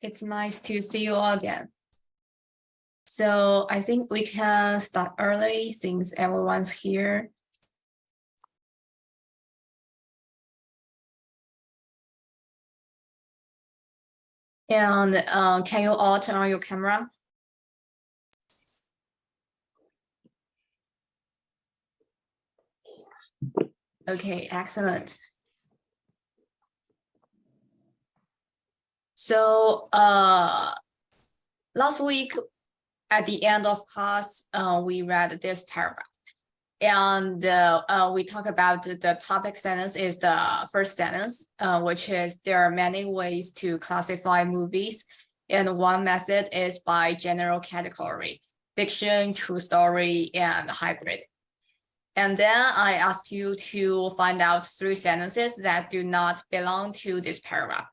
It's nice to see you all again. So I think we can start early since everyone's here. And can you all turn on your camera? Okay, excellent. So last week at the end of class, we read this paragraph. And we talk about the topic sentence is the first sentence, which is there are many ways to classify movies. And one method is by general category, fiction, true story, and hybrid. And then I asked you to find out 3 sentences that do not belong to this paragraph.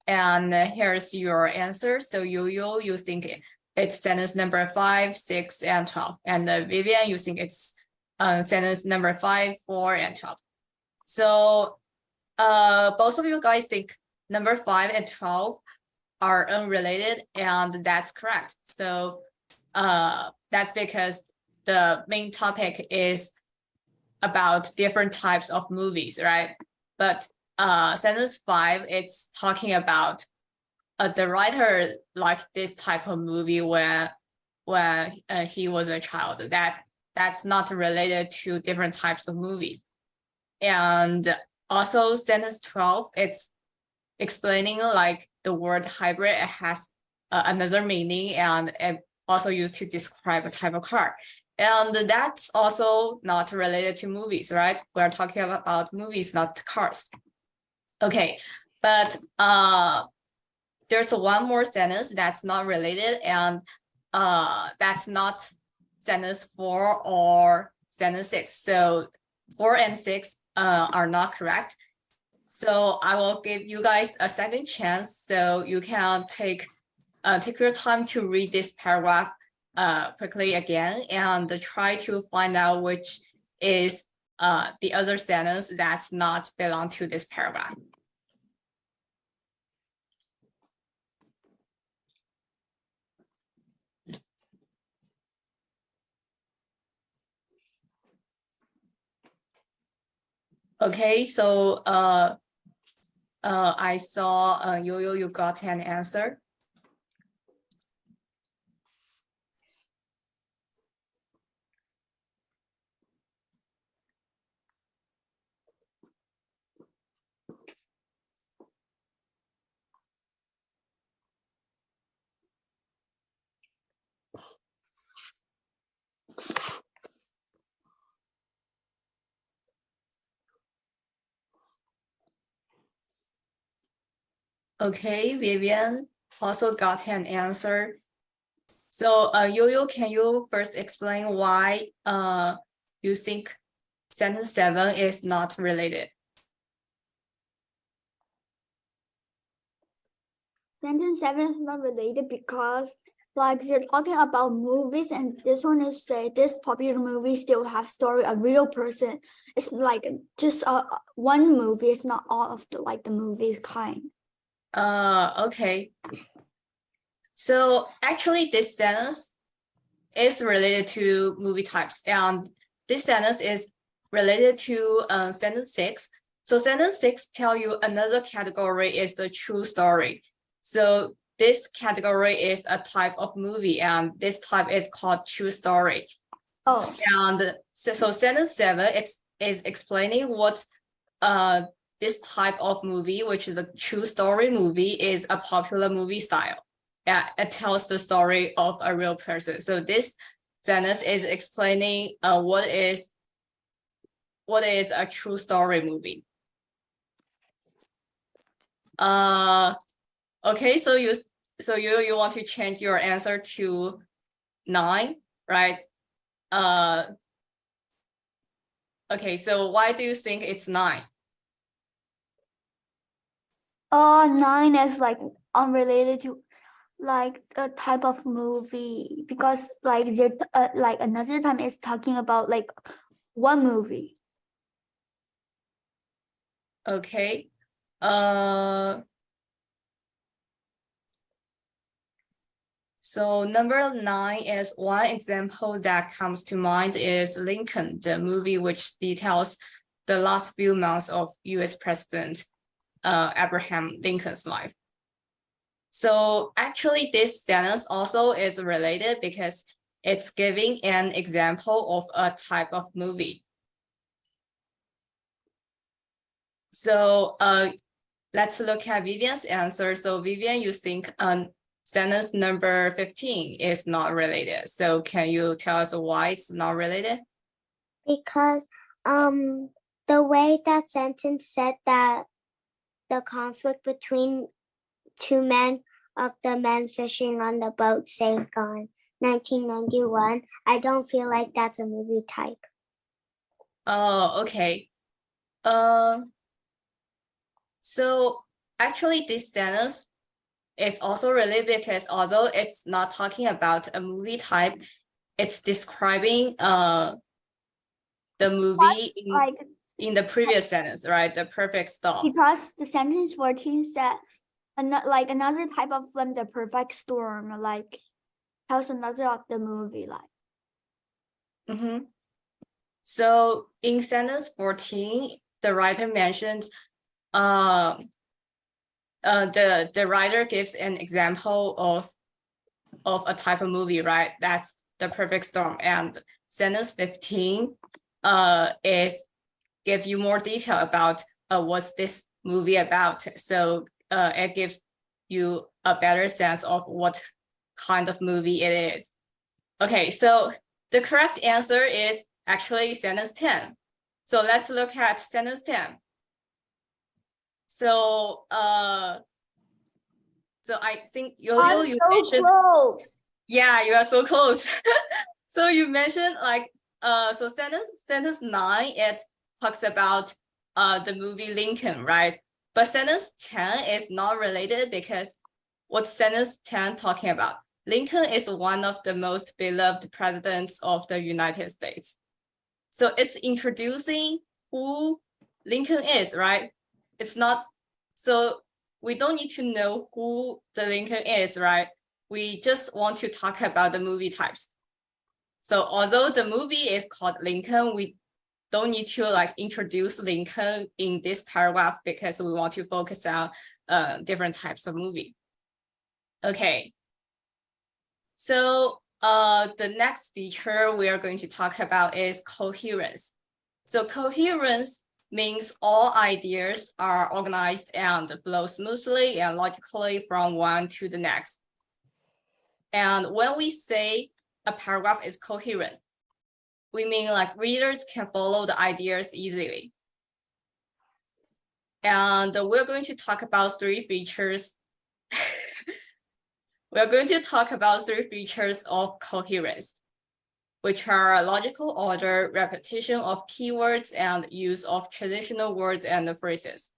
And here's your answer. So you think it's sentence number 5, 6, and 12. And Vivian, you think it's sentence number 5, 4, and 12. So both of you guys think number 5 and 12 are unrelated, and that's correct. So that's because the main topic is about different types of movies, right? But sentence 5, it's talking about the writer liked this type of movie when he was a child. That's not related to different types of movies. And also sentence 12, it's explaining like the word hybrid, it has another meaning, and it also used to describe a type of car. And that's also not related to movies, right? We're talking about movies, not cars. Okay, but there's one more sentence that's not related, and that's not sentence 4 or sentence 6. So 4 and 6 are not correct. So I will give you guys a second chance, so you can take your time to read this paragraph quickly again and try to find out which is the other sentence that's not belong to this paragraph. Okay, so I saw Yo-Yo, you got an answer. Okay, Vivian also got an answer. So Yo-Yo, can you first explain why you think sentence 7 is not related? Sentence 7 is not related because like they're talking about movies, and this one is say this popular movie still have story a real person. It's like just one movie. It's not all of the movies kind. Okay. So actually this sentence is related to movie types, and this sentence is related to sentence 6. So sentence 6 tell you another category is the true story. So this category is a type of movie, and this type is called true story. Oh. And so sentence 7 is explaining what this type of movie, which is a true story movie, is a popular movie style. Yeah, it tells the story of a real person. So this sentence is explaining what is a true story movie. Okay, so you want to change your answer to 9, right? Okay, so why do you think it's 9? 9 is like unrelated to like a type of movie, because like there like another time is talking about like one movie. Okay. So number 9 is one example that comes to mind is Lincoln, the movie which details the last few months of US President Abraham Lincoln's life. So actually this sentence also is related because it's giving an example of a type of movie. So let's look at Vivian's answer. So Vivian, you think sentence number 15 is not related. So can you tell us why it's not related? Because the way that sentence said that the conflict between two men of the men fishing on the boat sank on 1991, I don't feel like that's a movie type. Oh, okay. So actually this sentence is also related because although it's not talking about a movie type, it's describing the movie in the previous sentence, right? The perfect storm. Because the sentence 14 said another type of film, the perfect storm, like tells another of the movie, like. So in sentence 14, the writer mentioned the writer gives an example of a type of movie, right? That's the perfect storm. And sentence 15 is give you more detail about what's this movie about. So it gives you a better sense of what kind of movie it is. Okay, so the correct answer is actually sentence 10. So let's look at sentence 10. So so I think you mentioned close. Yeah, you are so close. So you mentioned like so sentence 9, it talks about the movie Lincoln, right? But sentence 10 is not related because what's sentence 10 talking about? Lincoln is one of the most beloved presidents of the United States. So it's introducing who Lincoln is, right? It's not, so we don't need to know who the Lincoln is, right? We just want to talk about the movie types. So although the movie is called Lincoln, we don't need to like introduce Lincoln in this paragraph because we want to focus on different types of movie. Okay. So the next feature we are going to talk about is coherence. So coherence means all ideas are organized and flow smoothly and logically from one to the next. And when we say a paragraph is coherent, we mean like readers can follow the ideas easily. And we're going to talk about 3 features. We're going to talk about 3 features of coherence, which are logical order, repetition of keywords, and use of traditional words and phrases.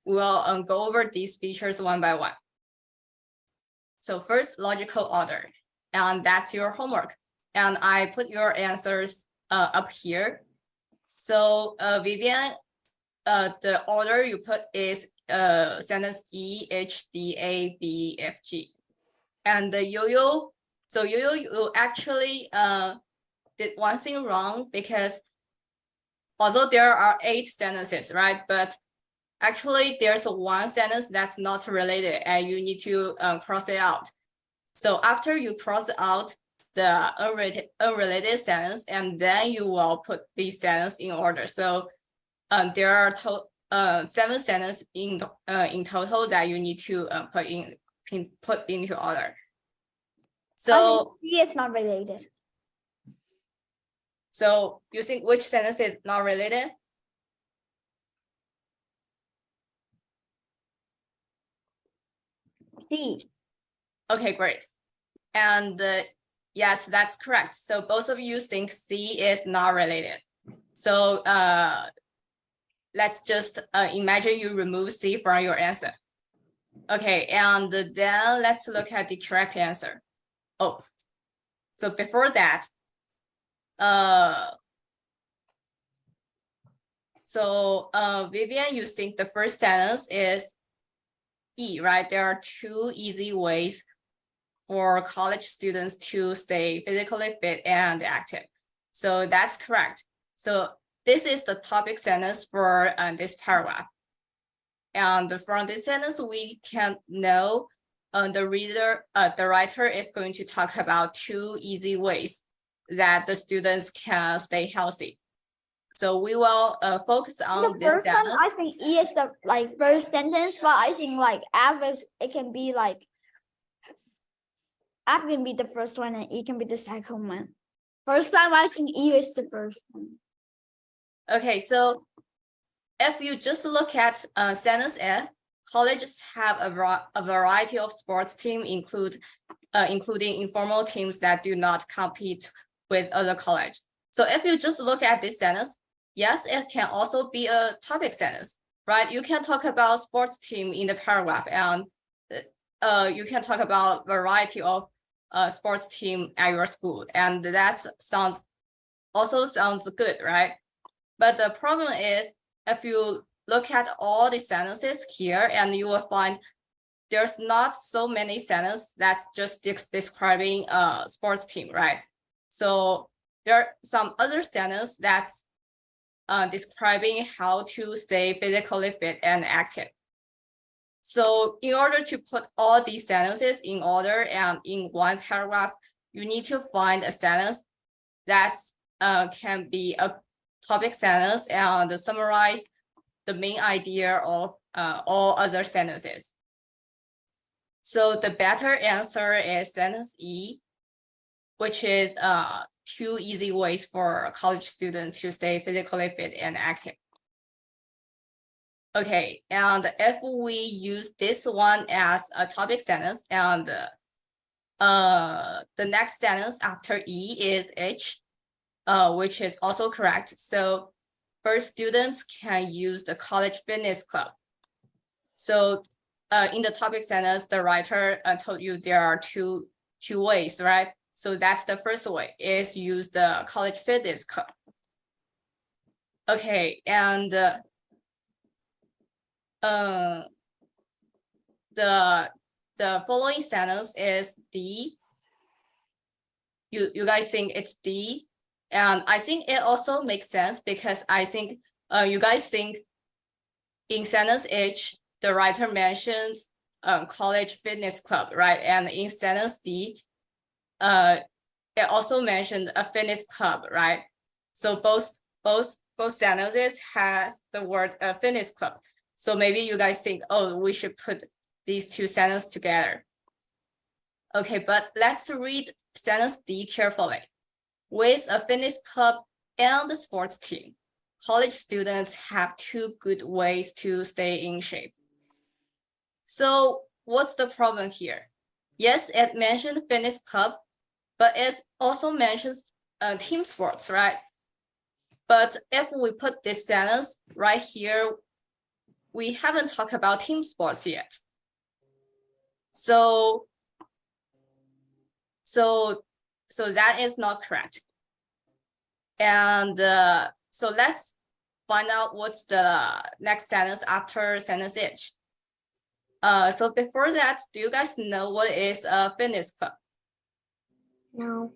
We'll go over these features one by one. So first, logical order, and that's your homework. And I put your answers up here. So Vivian, the order you put is sentence E, H, D, A, B, F, G. And the Yo-Yo, so Yo-Yo, you actually did one thing wrong because although there are 8 sentences, right? But actually there's one sentence that's not related and you need to cross it out. So after you cross out the unrelated sentence, and then you will put these sentences in order. So there are 7 sentences in total that you need to put into order. So C is not related. So you think which sentence is not related? C. Okay, great. And yes, that's correct. So both of you think C is not related. So let's just imagine you remove C from your answer. Okay, and then let's look at the correct answer. Oh, so before that, Vivian, you think the first sentence is E, right? There are 2 easy ways for college students to stay physically fit and active. So that's correct. So this is the topic sentence for this paragraph. And from this sentence, we can know the writer is going to talk about 2 easy ways that the students can stay healthy. So we will focus on this first one, sentence. I think E is the like first sentence, but I think like F can be like F can be the first one and E can be the second one. First time I think E is the first one. Okay, so if you just look at sentence F, colleges have a variety of sports teams, including informal teams that do not compete with other colleges. So if you just look at this sentence, yes, it can also be a topic sentence, right? You can talk about sports team in the paragraph, and you can talk about variety of sports team at your school, and that sounds good, right? But the problem is, if you look at all the sentences here, and you will find there's not so many sentences that's just describing a sports team, right? So there are some other sentences that's describing how to stay physically fit and active. So in order to put all these sentences in order and in one paragraph, you need to find a sentence that can be a topic sentence and summarize the main idea of all other sentences. So the better answer is sentence E, which is 2 easy ways for college students to stay physically fit and active. Okay, and if we use this one as a topic sentence, and the next sentence after E is H, which is also correct. So first, students can use the college fitness club. So in the topic sentence, the writer told you there are two ways, right? So that's the first way, is use the college fitness club. Okay, and the following sentence is D. You guys think it's D, and I think it also makes sense because I think you guys think in sentence H the writer mentions college fitness club, right? And in sentence D, it also mentioned a fitness club, right? So both sentences has the word fitness club. So maybe you guys think, oh, we should put these 2 sentences together. Okay, but let's read sentence D carefully. With a fitness club and the sports team, college students have 2 good ways to stay in shape. So what's the problem here? Yes, it mentioned fitness club, but it also mentions team sports, right? But if we put this sentence right here, we haven't talked about team sports yet. So that is not correct. And so let's find out what's the next sentence after sentence H. So before that, do you guys know what is a fitness club? No.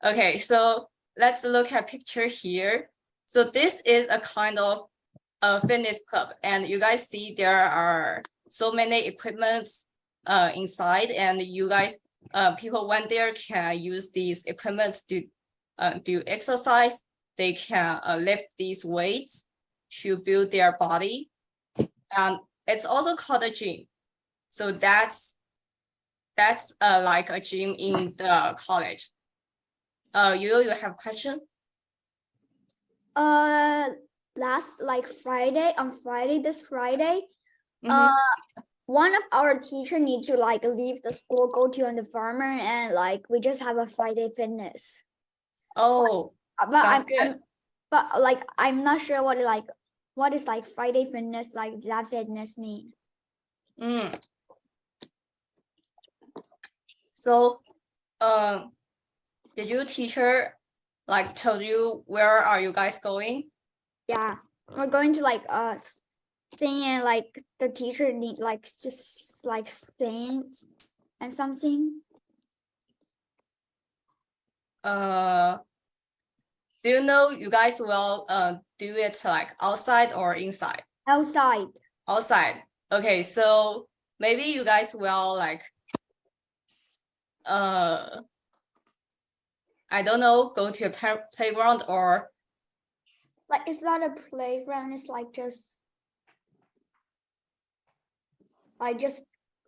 Okay, so let's look at picture here. So this is a kind of a fitness club, and you guys see there are so many equipments inside, and you guys people went there can use these equipments to do exercise. They can lift these weights to build their body, and it's also called a gym. So that's like a gym in the college. You have a question? Last like this Friday, Mhm. one of our teacher need to like leave the school, go to on the farmer, and like we just have a Friday fitness. Oh, But good. I'm not sure what is like Friday fitness, like that fitness mean. So did your teacher like tell you where are you guys going? Yeah, we're going to like sing, and like the teacher need like just like sing and something. Do you know you guys will do it like outside or inside? Outside. Outside. Okay, so maybe you guys will like I don't know, go to a playground or Like it's not a playground, it's like just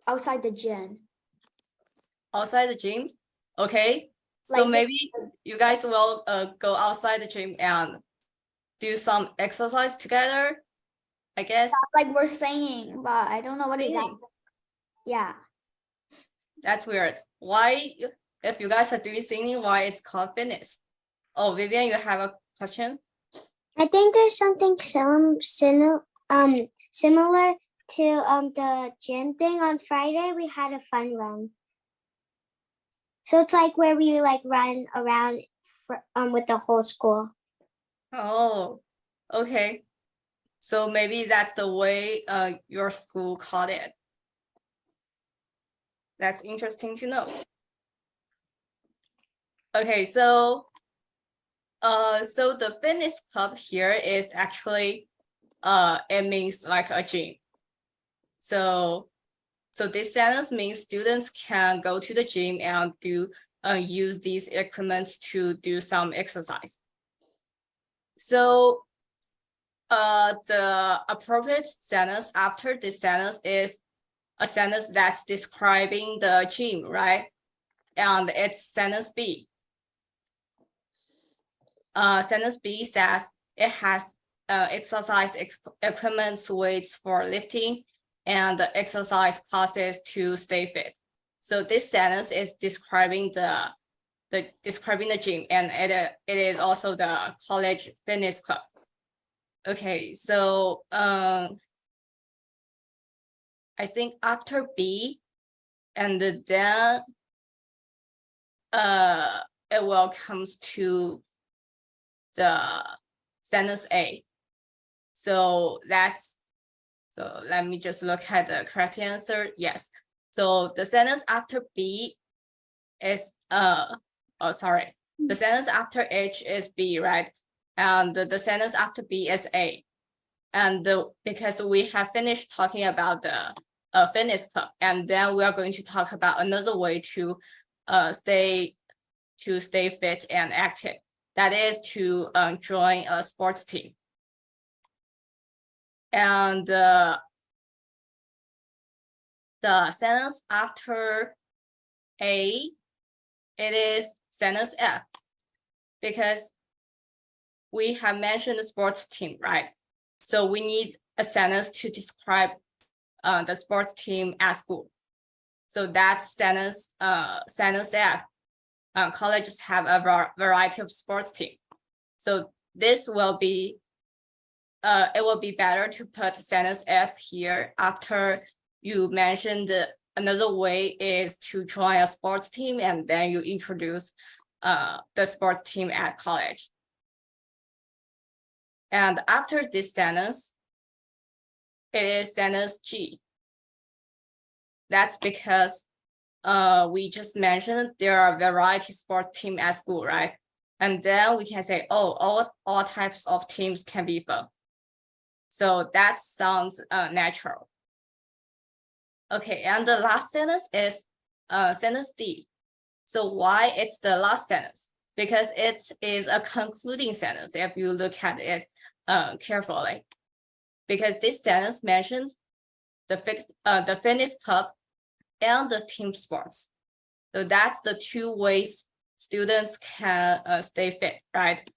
outside the gym. outside the gym. Okay. So Like maybe you guys will go outside the gym and do some exercise together, I guess. like we're singing, but I don't know what exactly. Singing. Yeah. That's weird. Why, if you guys are doing singing, why it's called fitness? Oh, Vivian, you have a question? I think there's something similar to the gym thing. On Friday we had a fun run. So it's like where we like run around with the whole school. Oh, okay. So maybe that's the way your school called it. That's interesting to know. Okay, so the fitness club here is actually it means like a gym. So this sentence means students can go to the gym and do use these equipments to do some exercise. So the appropriate sentence after this sentence is a sentence that's describing the gym, right? And it's sentence B. Sentence B says it has exercise equipment, weights for lifting, and exercise classes to stay fit. So this sentence is describing the gym, and it is also the college fitness club. Okay, so I think after B, and then it will comes to the sentence A. So let me just look at the correct answer. Yes. So the sentence after B is the sentence after H is B, right? And the sentence after B is A. And because we have finished talking about the fitness club, and then we are going to talk about another way to stay fit and active. That is to join a sports team. And the sentence after A, it is sentence F, because we have mentioned the sports team, right? So we need a sentence to describe the sports team at school. So that's sentence F. Colleges have a variety of sports teams. So this will be, it will be better to put sentence F here after you mentioned another way is to join a sports team, and then you introduce the sports team at college. And after this sentence, it is sentence G. That's because we just mentioned there are variety sports team at school, right? And then we can say, oh, all types of teams can be fun. So that sounds natural. Okay, and the last sentence is sentence D. So why it's the last sentence? Because it is a concluding sentence if you look at it carefully. Because this sentence mentions the fitness club and the team sports. So that's the two ways students can stay fit, right?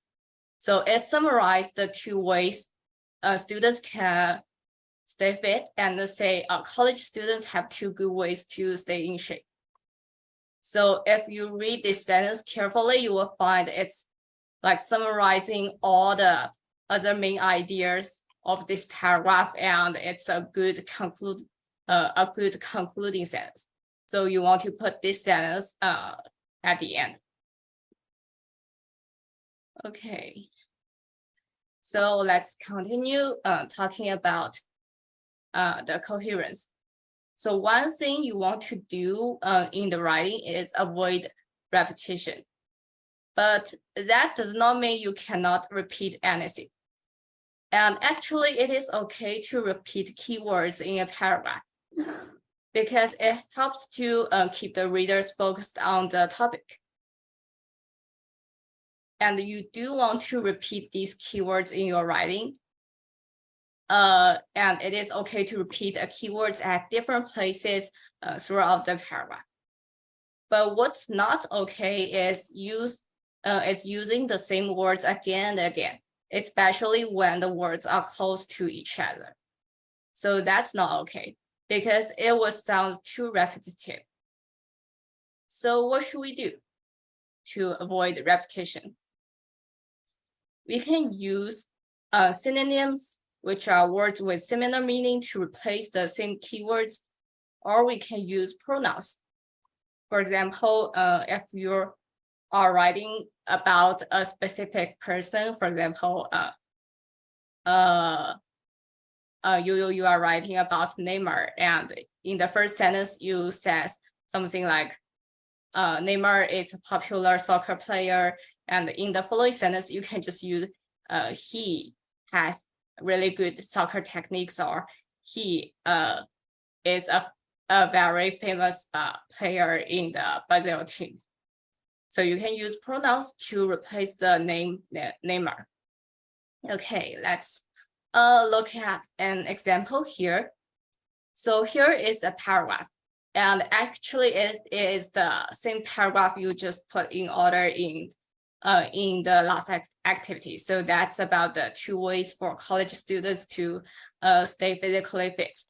So it summarizes the two ways students can stay fit, and say college students have two good ways to stay in shape. So if you read this sentence carefully, you will find it's like summarizing all the other main ideas of this paragraph, and it's a good concluding sentence. So you want to put this sentence at the end. Okay. So let's continue talking about the coherence. So one thing you want to do in the writing is avoid repetition. But that does not mean you cannot repeat anything. And actually, it is okay to repeat keywords in a paragraph because it helps to keep the readers focused on the topic. And you do want to repeat these keywords in your writing. And it is okay to repeat keywords at different places throughout the paragraph. But what's not okay is using the same words again and again, especially when the words are close to each other. So that's not okay because it would sound too repetitive. So what should we do to avoid repetition? We can use synonyms, which are words with similar meaning, to replace the same keywords, or we can use pronouns. For example, if you are writing about a specific person, for example, you are writing about Neymar, and in the first sentence you says something like Neymar is a popular soccer player, and in the following sentence you can just use he has really good soccer techniques, or he is a very famous player in the Brazil team. So you can use pronouns to replace the name Neymar. Okay, let's look at an example here. So here is a paragraph, and actually it is the same paragraph you just put in order in the last activity. So that's about the 2 ways for college students to stay physically fit.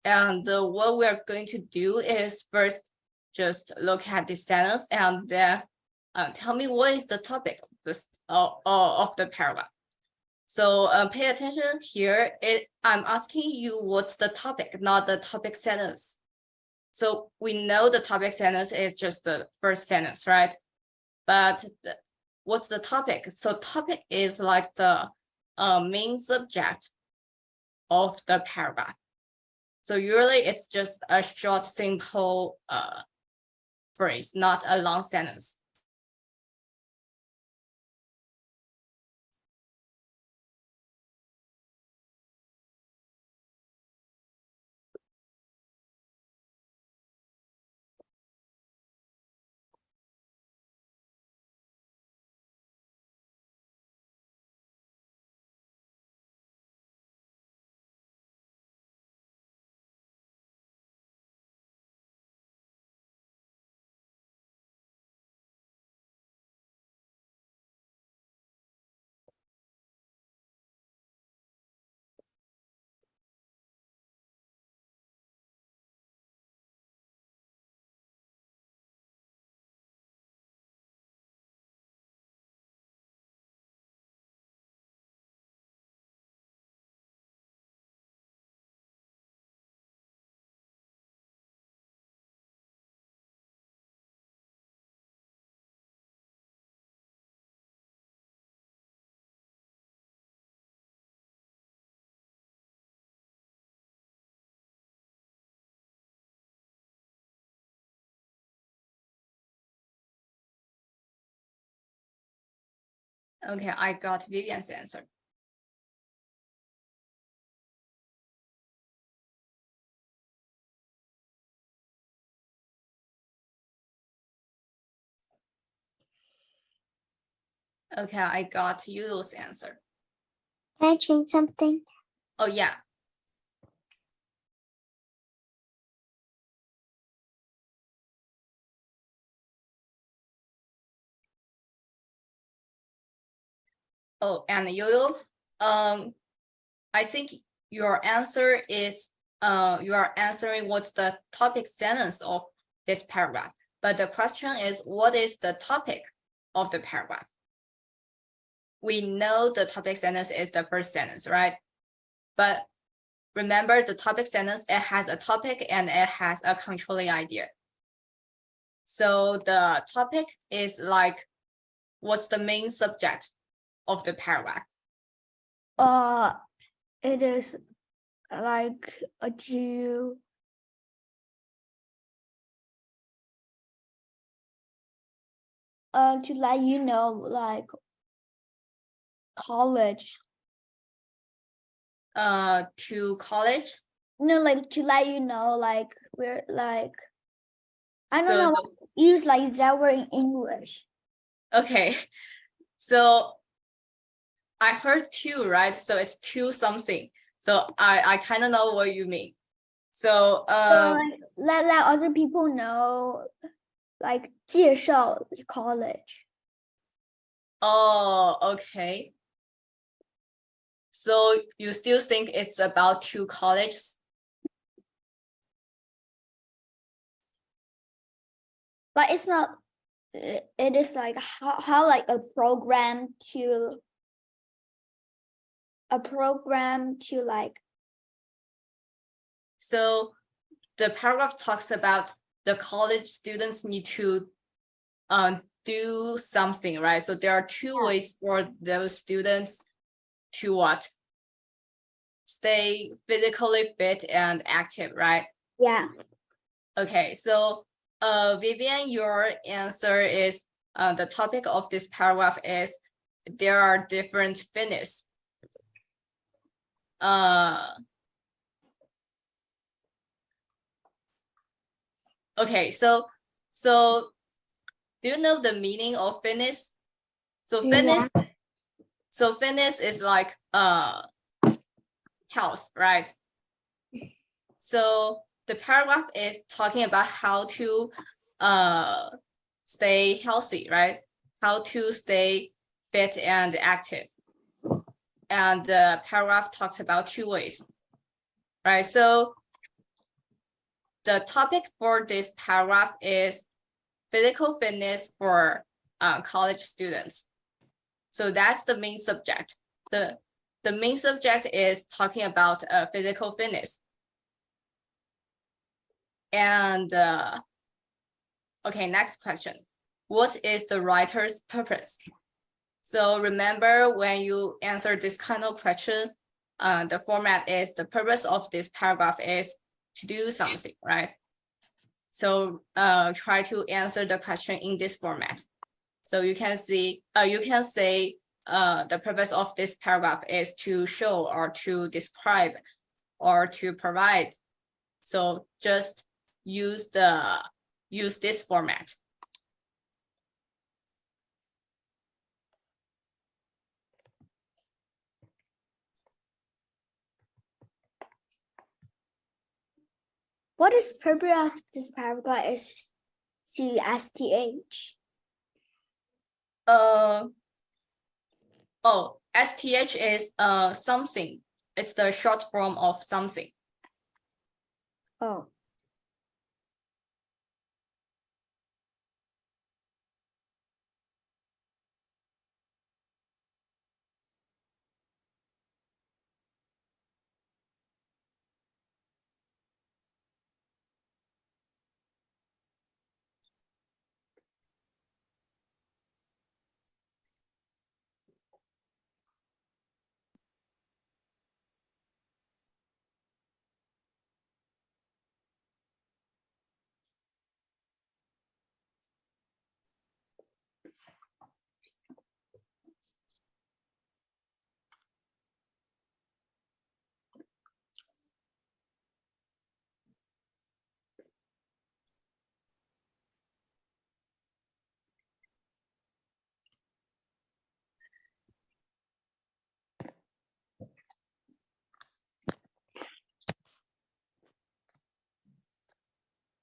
And what we're going to do is first just look at this sentence and then tell me what is the topic of this of the paragraph. So pay attention here. I'm asking you what's the topic, not the topic sentence. So we know the topic sentence is just the first sentence, right? But what's the topic? So topic is like the main subject of the paragraph. So usually it's just a short, simple phrase, not a long sentence. Okay, I got Vivian's answer. Okay, I got Yudo's answer. Can I change something? Oh, yeah. Oh, and Yoyo, I think your answer is you are answering what's the topic sentence of this paragraph. But the question is, what is the topic of the paragraph? We know the topic sentence is the first sentence, right? But remember, the topic sentence, it has a topic and it has a controlling idea. So the topic is like, what's the main subject of the paragraph? It is like to to let you know, like college. To college. No, like to let you know, like we're like, I don't So know, use like that word in English. Okay, so I heard two, right? So it's two something. So I kind of know what you mean. So So like, let other people know, like 介绍 college. oh, okay. So you still think it's about two colleges? But it's not, it is like how like a program to like. So the paragraph talks about the college students need to do something, right? So there are two ways for those students to what? Stay physically fit and active, right? Yeah. Okay, so Vivian, your answer is the topic of this paragraph is there are different fitness. Okay, so do you know the meaning of fitness? So fitness, fitness is like health, right? So the paragraph is talking about how to stay healthy, right? How to stay fit and active. And the paragraph talks about two ways, right? So the topic for this paragraph is physical fitness for college students. So that's the main subject. The main subject is talking about physical fitness. And okay, next question. What is the writer's purpose? So remember when you answer this kind of question, the format is the purpose of this paragraph is to do something, right? So try to answer the question in this format. So you can see, you can say the purpose of this paragraph is to show or to describe or to provide. So just use this format. What is purpose of this paragraph is to STH. Oh, STH is something. It's the short form of something. Oh.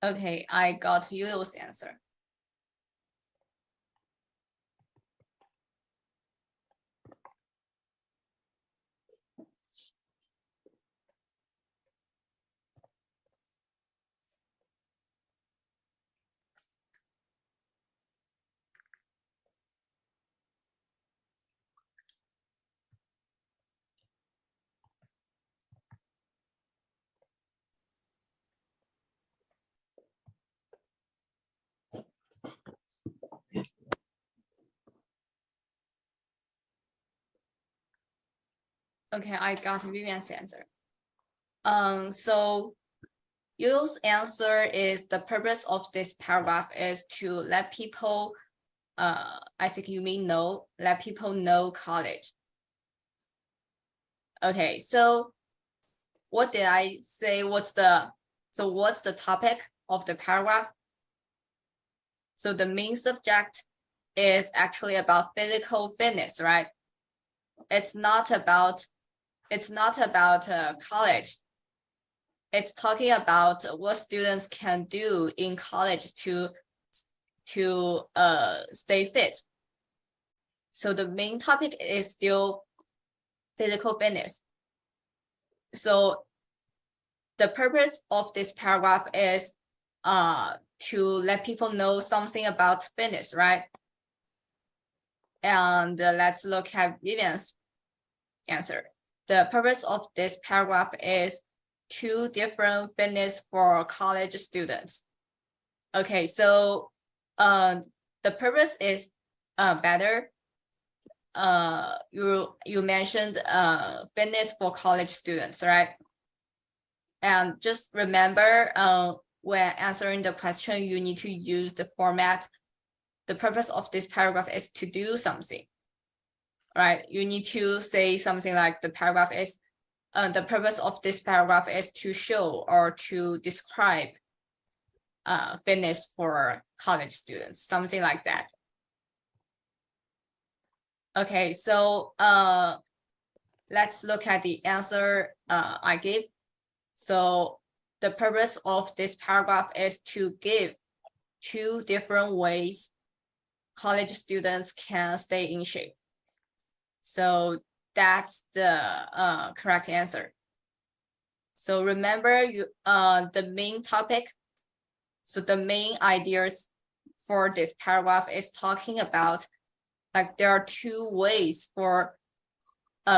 Okay, I got Yu's answer. Okay, I got Vivian's answer. So Yu's answer is the purpose of this paragraph is to let people I think you mean know, let people know college. Okay, so what did I say? What's the topic of the paragraph? So the main subject is actually about physical fitness, right? It's not about college. It's talking about what students can do in college to stay fit. So the main topic is still physical fitness. So the purpose of this paragraph is to let people know something about fitness, right? And let's look at Vivian's answer. The purpose of this paragraph is 2 different fitness for college students. Okay, so the purpose is better. You mentioned fitness for college students, right? And just remember, when answering the question, you need to use the format. The purpose of this paragraph is to do something, right? You need to say something like the paragraph is, the purpose of this paragraph is to show or to describe fitness for college students, something like that. Okay, so let's look at the answer I gave. So the purpose of this paragraph is to give 2 different ways college students can stay in shape. So that's the correct answer. So remember the main topic. So the main ideas for this paragraph is talking about, like, there are 2 ways for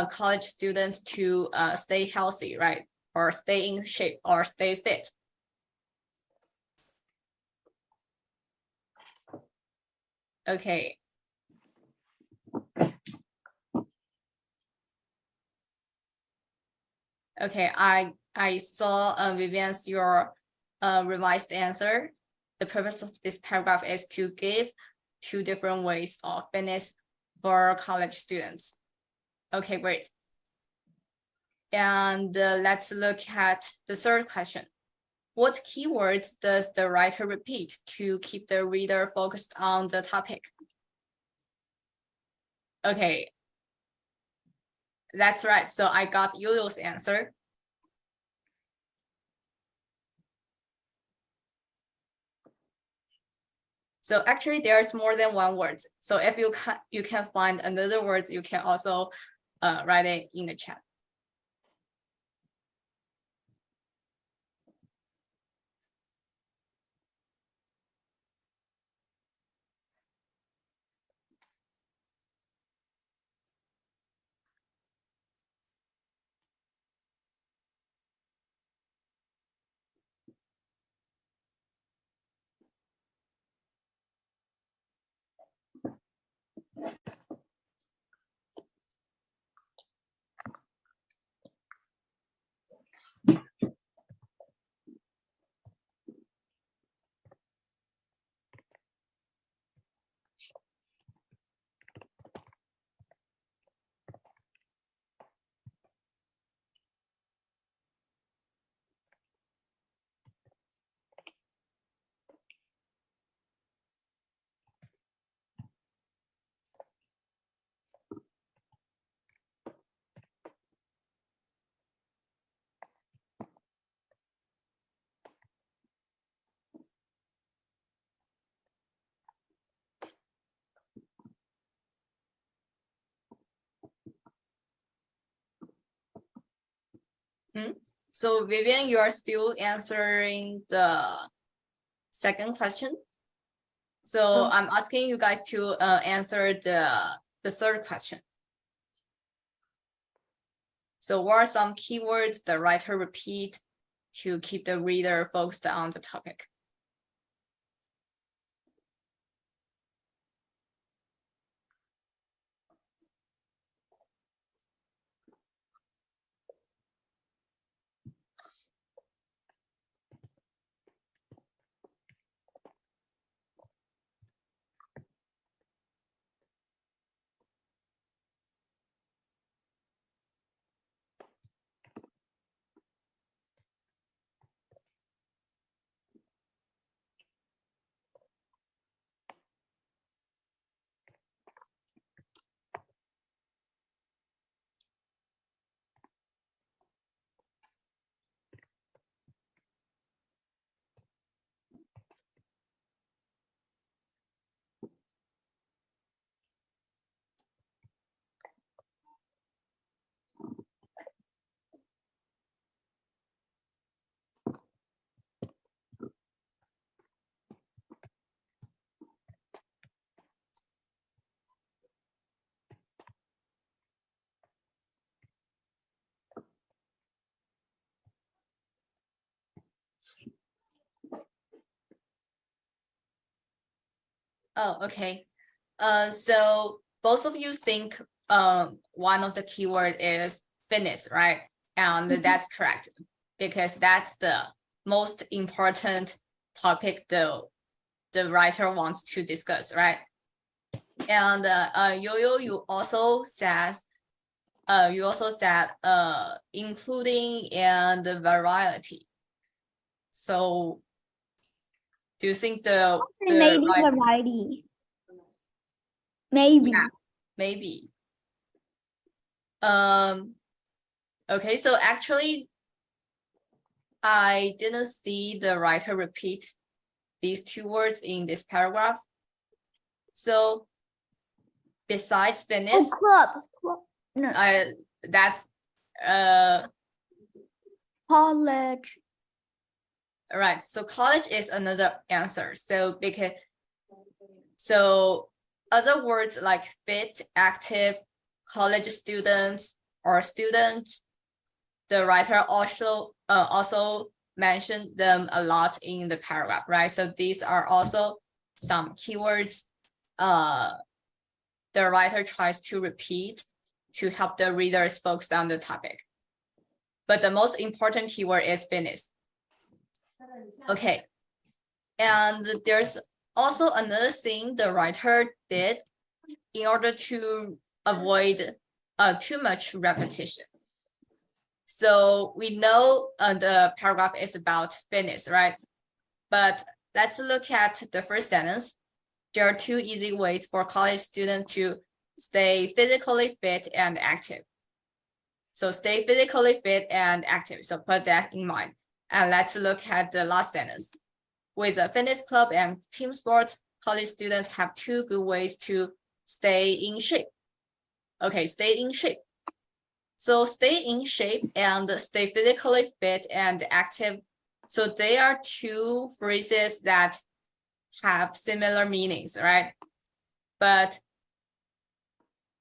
college students to stay healthy, right? Or stay in shape or stay fit. Okay. Okay, I saw Vivian's your revised answer. The purpose of this paragraph is to give 2 different ways of fitness for college students. Okay, great. And let's look at the 3rd question. What keywords does the writer repeat to keep the reader focused on the topic? Okay, that's right. So I got Yoyo's answer. So actually there's more than 1 word. So if you can find another word, you can also write it in the chat. So Vivian, you are still answering the 2nd question. So I'm asking you guys to answer the 3rd question. So what are some keywords the writer repeat to keep the reader focused on the topic? Oh, okay. So both of you think one of the keyword is fitness, right? And that's correct, because that's the most important topic the writer wants to discuss, right? And Yo-Yo, you also said including and variety. So do you think the Maybe writer- variety. Maybe. Yeah. Maybe. Okay, so actually, I didn't see the writer repeat these two words in this paragraph. So besides fitness, Oh, club. No, that's college. right. So college is another answer. So other words like fit, active, college students, or students, the writer also mentioned them a lot in the paragraph, right? So these are also some keywords the writer tries to repeat to help the readers focus on the topic. But the most important keyword is fitness. Okay. And there's also another thing the writer did in order to avoid too much repetition. So we know the paragraph is about fitness, right? But let's look at the first sentence. There are two easy ways for college students to stay physically fit and active. So stay physically fit and active. So put that in mind. And let's look at the last sentence. With a fitness club and team sports, college students have two good ways to stay in shape. Okay, stay in shape. So stay in shape and stay physically fit and active. So they are two phrases that have similar meanings, right? But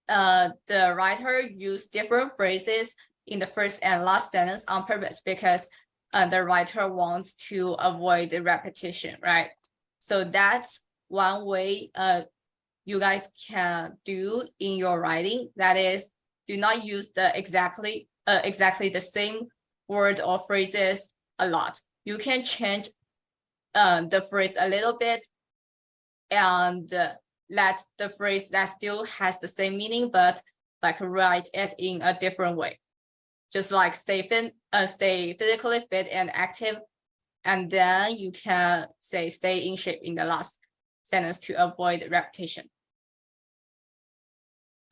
the writer used different phrases in the first and last sentence on purpose because the writer wants to avoid the repetition, right? So that's one way you guys can do in your writing. That is, do not use the exactly the same word or phrases a lot. You can change the phrase a little bit and let the phrase that still has the same meaning, but like write it in a different way. Just like stay physically fit and active. And then you can say stay in shape in the last sentence to avoid repetition.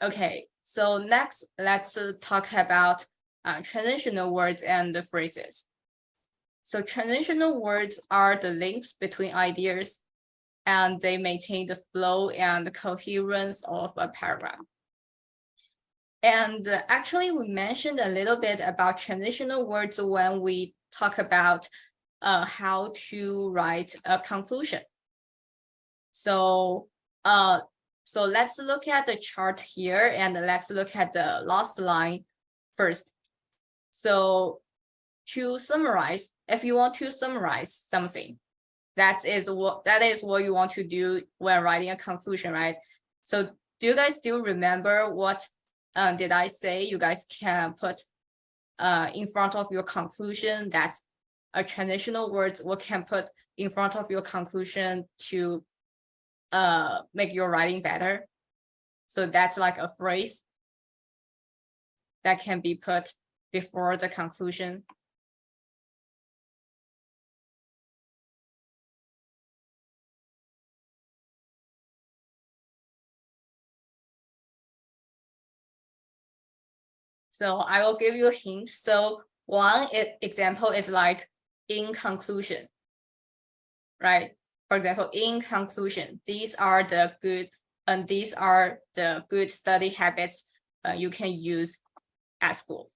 Okay, so next, let's talk about transitional words and the phrases. So transitional words are the links between ideas, and they maintain the flow and the coherence of a paragraph. And actually, we mentioned a little bit about transitional words when we talk about how to write a conclusion. So let's look at the chart here, and let's look at the last line first. So to summarize, if you want to summarize something, that is what you want to do when writing a conclusion, right? So do you guys still remember what did I say you guys can put in front of your conclusion? That's a transitional word. What can put in front of your conclusion to make your writing better? So that's like a phrase that can be put before the conclusion. So I will give you a hint. So one example is like in conclusion, right? For example, in conclusion, these are the good study habits you can use at school.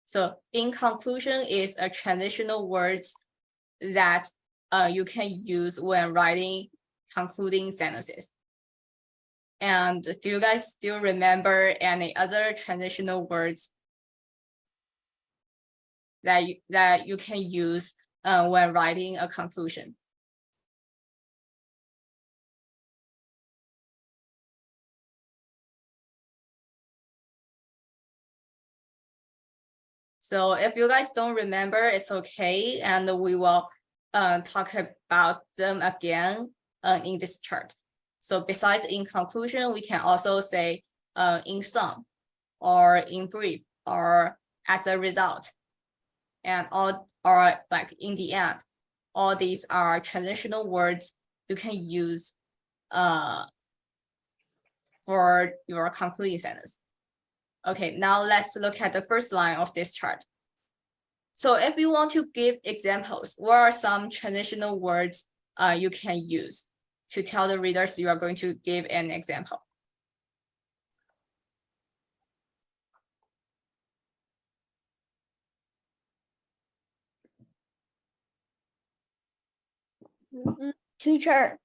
So in conclusion is a transitional word that you can use when writing concluding sentences. And do you guys still remember any other transitional words that you can use when writing a conclusion? So if you guys don't remember, it's okay, and we will talk about them again in this chart. So besides in conclusion, we can also say in sum, or in brief, or as a result, and all, or like in the end. All these are transitional words you can use for your concluding sentence. Okay, now let's look at the first line of this chart. So if you want to give examples, what are some transitional words you can use to tell the readers you are going to give an example? Teacher.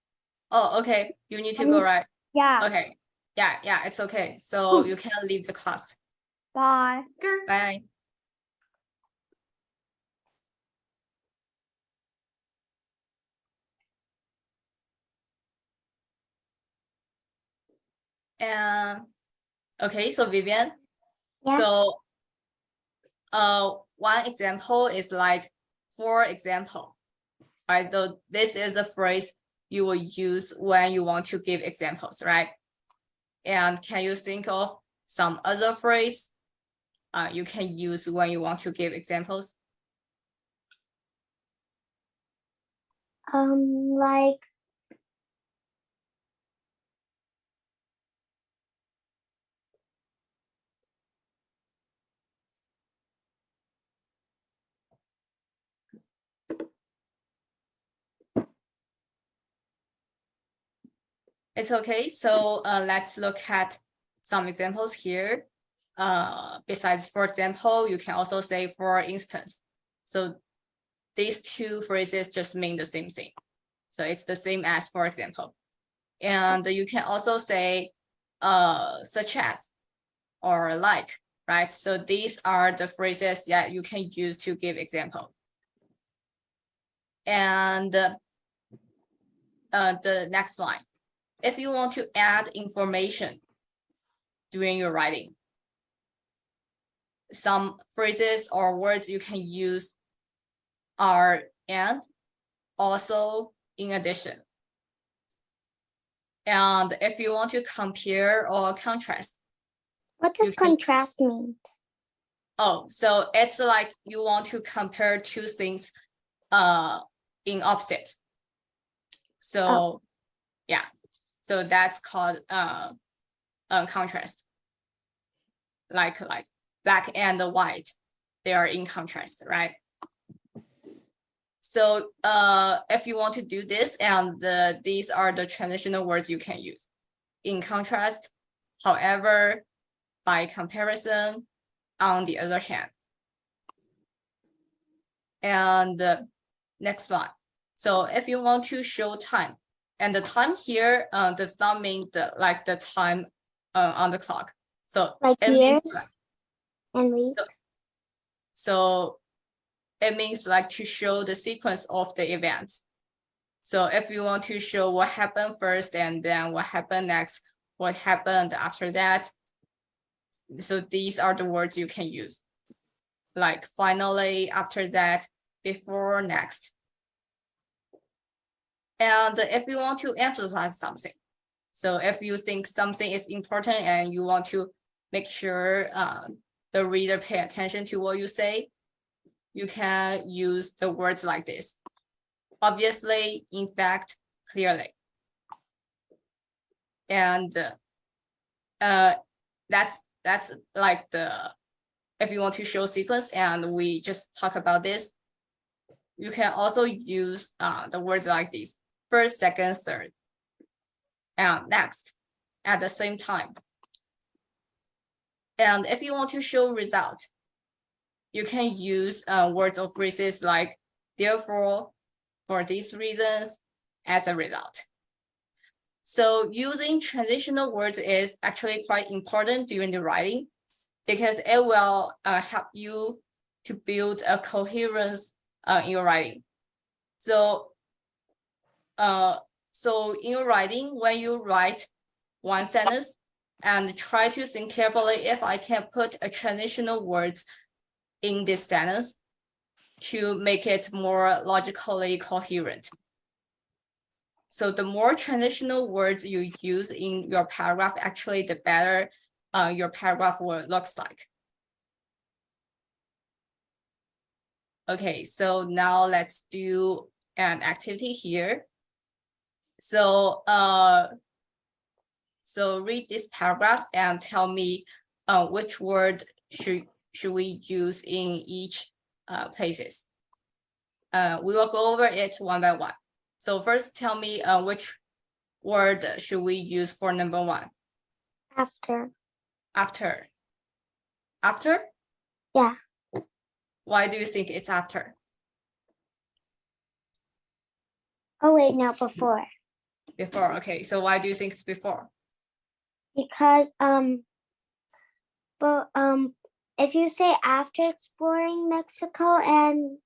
Oh, okay, you need to go, right? Yeah. Okay, yeah, it's okay. So you can leave the class. Bye. Bye. And okay, so Vivian. Yeah. So one example is like, for example, right? So this is a phrase you will use when you want to give examples, right? And can you think of some other phrase you can use when you want to give examples? Like It's okay. So let's look at some examples here. Besides, for example, you can also say, for instance. So these two phrases just mean the same thing. So it's the same as, for example. And you can also say such as or like, right? So these are the phrases that you can use to give example. And the next line. If you want to add information during your writing, some phrases or words you can use are and, also, in addition. And if you want to compare or contrast. what does contrast mean? Oh, so it's like you want to compare two things in opposite. So yeah. So that's called contrast. Like black and white, they are in contrast, right? So if you want to do this, and these are the transitional words you can use. In contrast, however, by comparison, on the other hand. And next slide. So if you want to show time, and the time here does not mean the time on the clock. So Like it years means and weeks? So it means like to show the sequence of the events. So if you want to show what happened first and then what happened next, what happened after that. So these are the words you can use. Like finally, after that, before, next. And if you want to emphasize something, so if you think something is important and you want to make sure the reader pay attention to what you say, you can use the words like this. Obviously, in fact, clearly. And that's like if you want to show sequence, and we just talk about this, you can also use the words like this: first, second, third, and next, at the same time. And if you want to show result, you can use words or phrases like therefore, for these reasons, as a result. So using transitional words is actually quite important during the writing, because it will help you to build a coherence in your writing. So in your writing, when you write one sentence, and try to think carefully if I can put a transitional words in this sentence to make it more logically coherent. So the more transitional words you use in your paragraph, actually, the better your paragraph will looks like. Okay, so now let's do an activity here. So read this paragraph and tell me which word should we use in each places. We will go over it one by one. So first, tell me which word should we use for number 1? After. After. After? Yeah. Why do you think it's after? Oh wait, no, before. Before, okay. So why do you think it's before? Because if you say after exploring Mexico and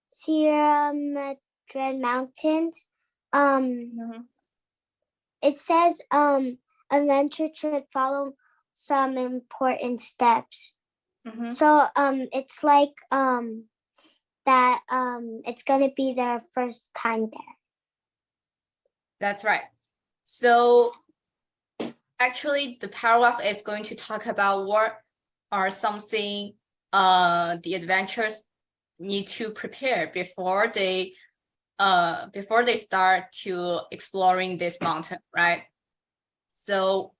Sierra Madre Mountains, it says adventure should follow some important steps. So it's like that it's gonna be their first time there. That's right. So actually the paragraph is going to talk about what are something the adventurers need to prepare before they start to exploring this mountain, right? So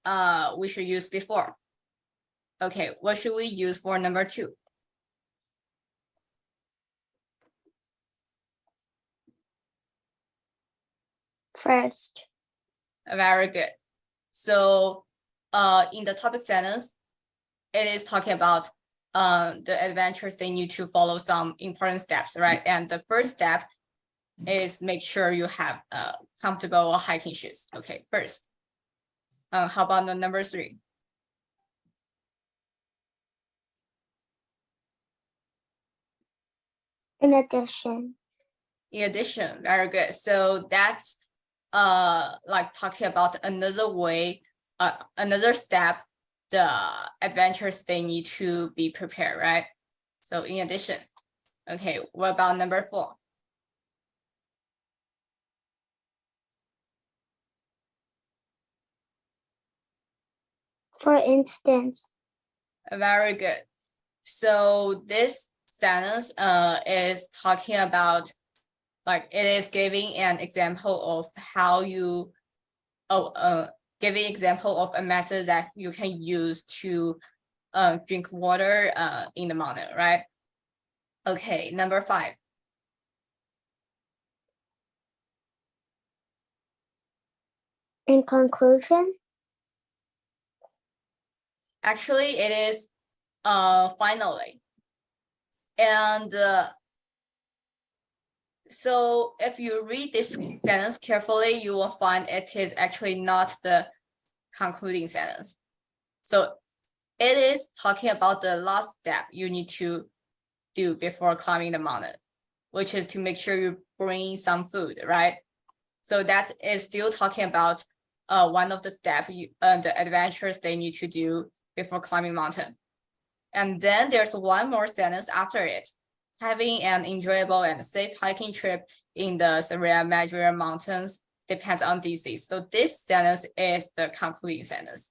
we should use before. Okay, what should we use for number 2? First. Very good. So in the topic sentence, it is talking about the adventures they need to follow some important steps, right? And the first step is make sure you have comfortable hiking shoes. Okay, first. How about the number 3? In addition. In addition, very good. So that's like talking about another way, another step the adventures they need to be prepared, right? So in addition. Okay, what about number 4? For instance. Very good. So this sentence is talking about, like, it is giving an example of how you giving example of a method that you can use to drink water in the morning, right? Okay, number 5. In conclusion. Actually, it is finally. And so if you read this sentence carefully, you will find it is actually not the concluding sentence. So it is talking about the last step you need to do before climbing the mountain, which is to make sure you bring some food, right? So that is still talking about one of the steps the adventures they need to do before climbing mountain. And then there's one more sentence after it. Having an enjoyable and safe hiking trip in the Sierra Madre Mountains depends on DC. So this sentence is the concluding sentence.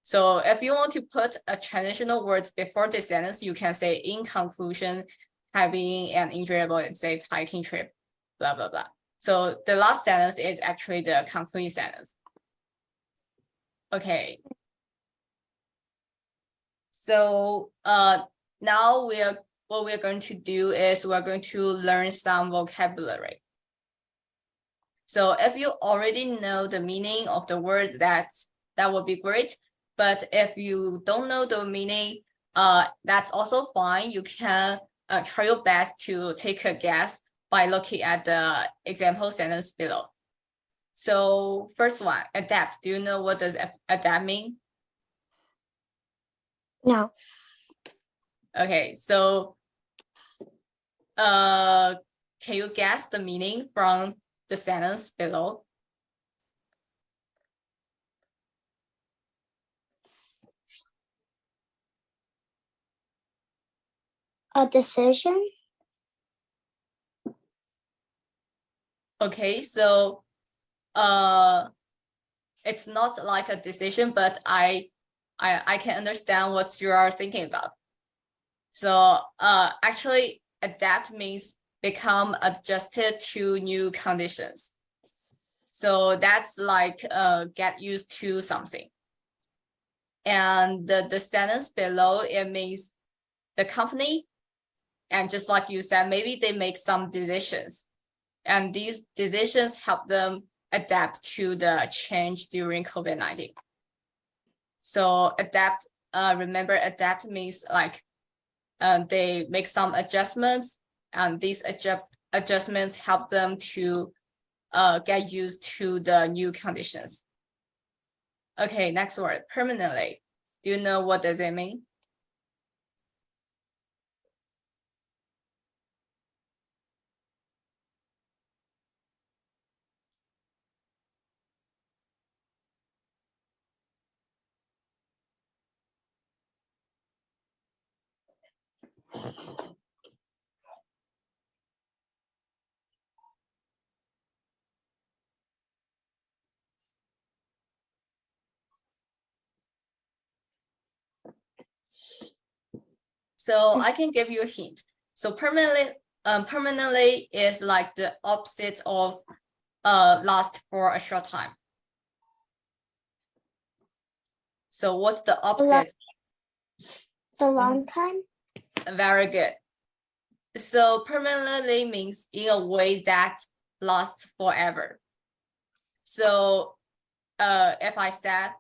So if you want to put a transitional word before this sentence, you can say, in conclusion, having an enjoyable and safe hiking trip, blah, blah, blah. So the last sentence is actually the concluding sentence. Okay. So now what we're going to do is we're going to learn some vocabulary. So if you already know the meaning of the word, that would be great. But if you don't know the meaning, that's also fine. You can try your best to take a guess by looking at the example sentence below. So first one, adapt. Do you know what does adapt mean? No. Okay, so can you guess the meaning from the sentence below? A decision? Okay, so it's not like a decision, but I can understand what you are thinking about. So actually adapt means become adjusted to new conditions. So that's like get used to something. And the sentence below, it means the company, and just like you said, maybe they make some decisions, and these decisions help them adapt to the change during COVID-19. So adapt, remember adapt means like they make some adjustments, and these adjustments help them to get used to the new conditions. Okay, next word, permanently. Do you know what does it mean? So I can give you a hint. So permanently is like the opposite of last for a short time. So what's the opposite? The long time? Very good. So permanently means in a way that lasts forever. So if I said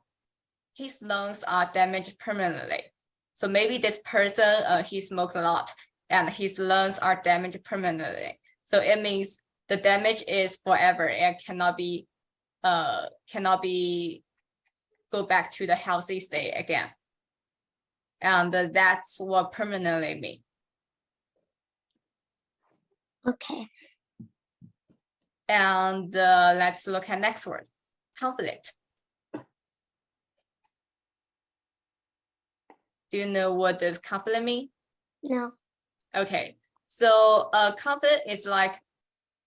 his lungs are damaged permanently, so maybe this person he smokes a lot and his lungs are damaged permanently. So it means the damage is forever and cannot be go back to the healthy state again. And that's what permanently means. Okay. And let's look at next word, conflict. Do you know what does conflict mean? No. Okay, so conflict is like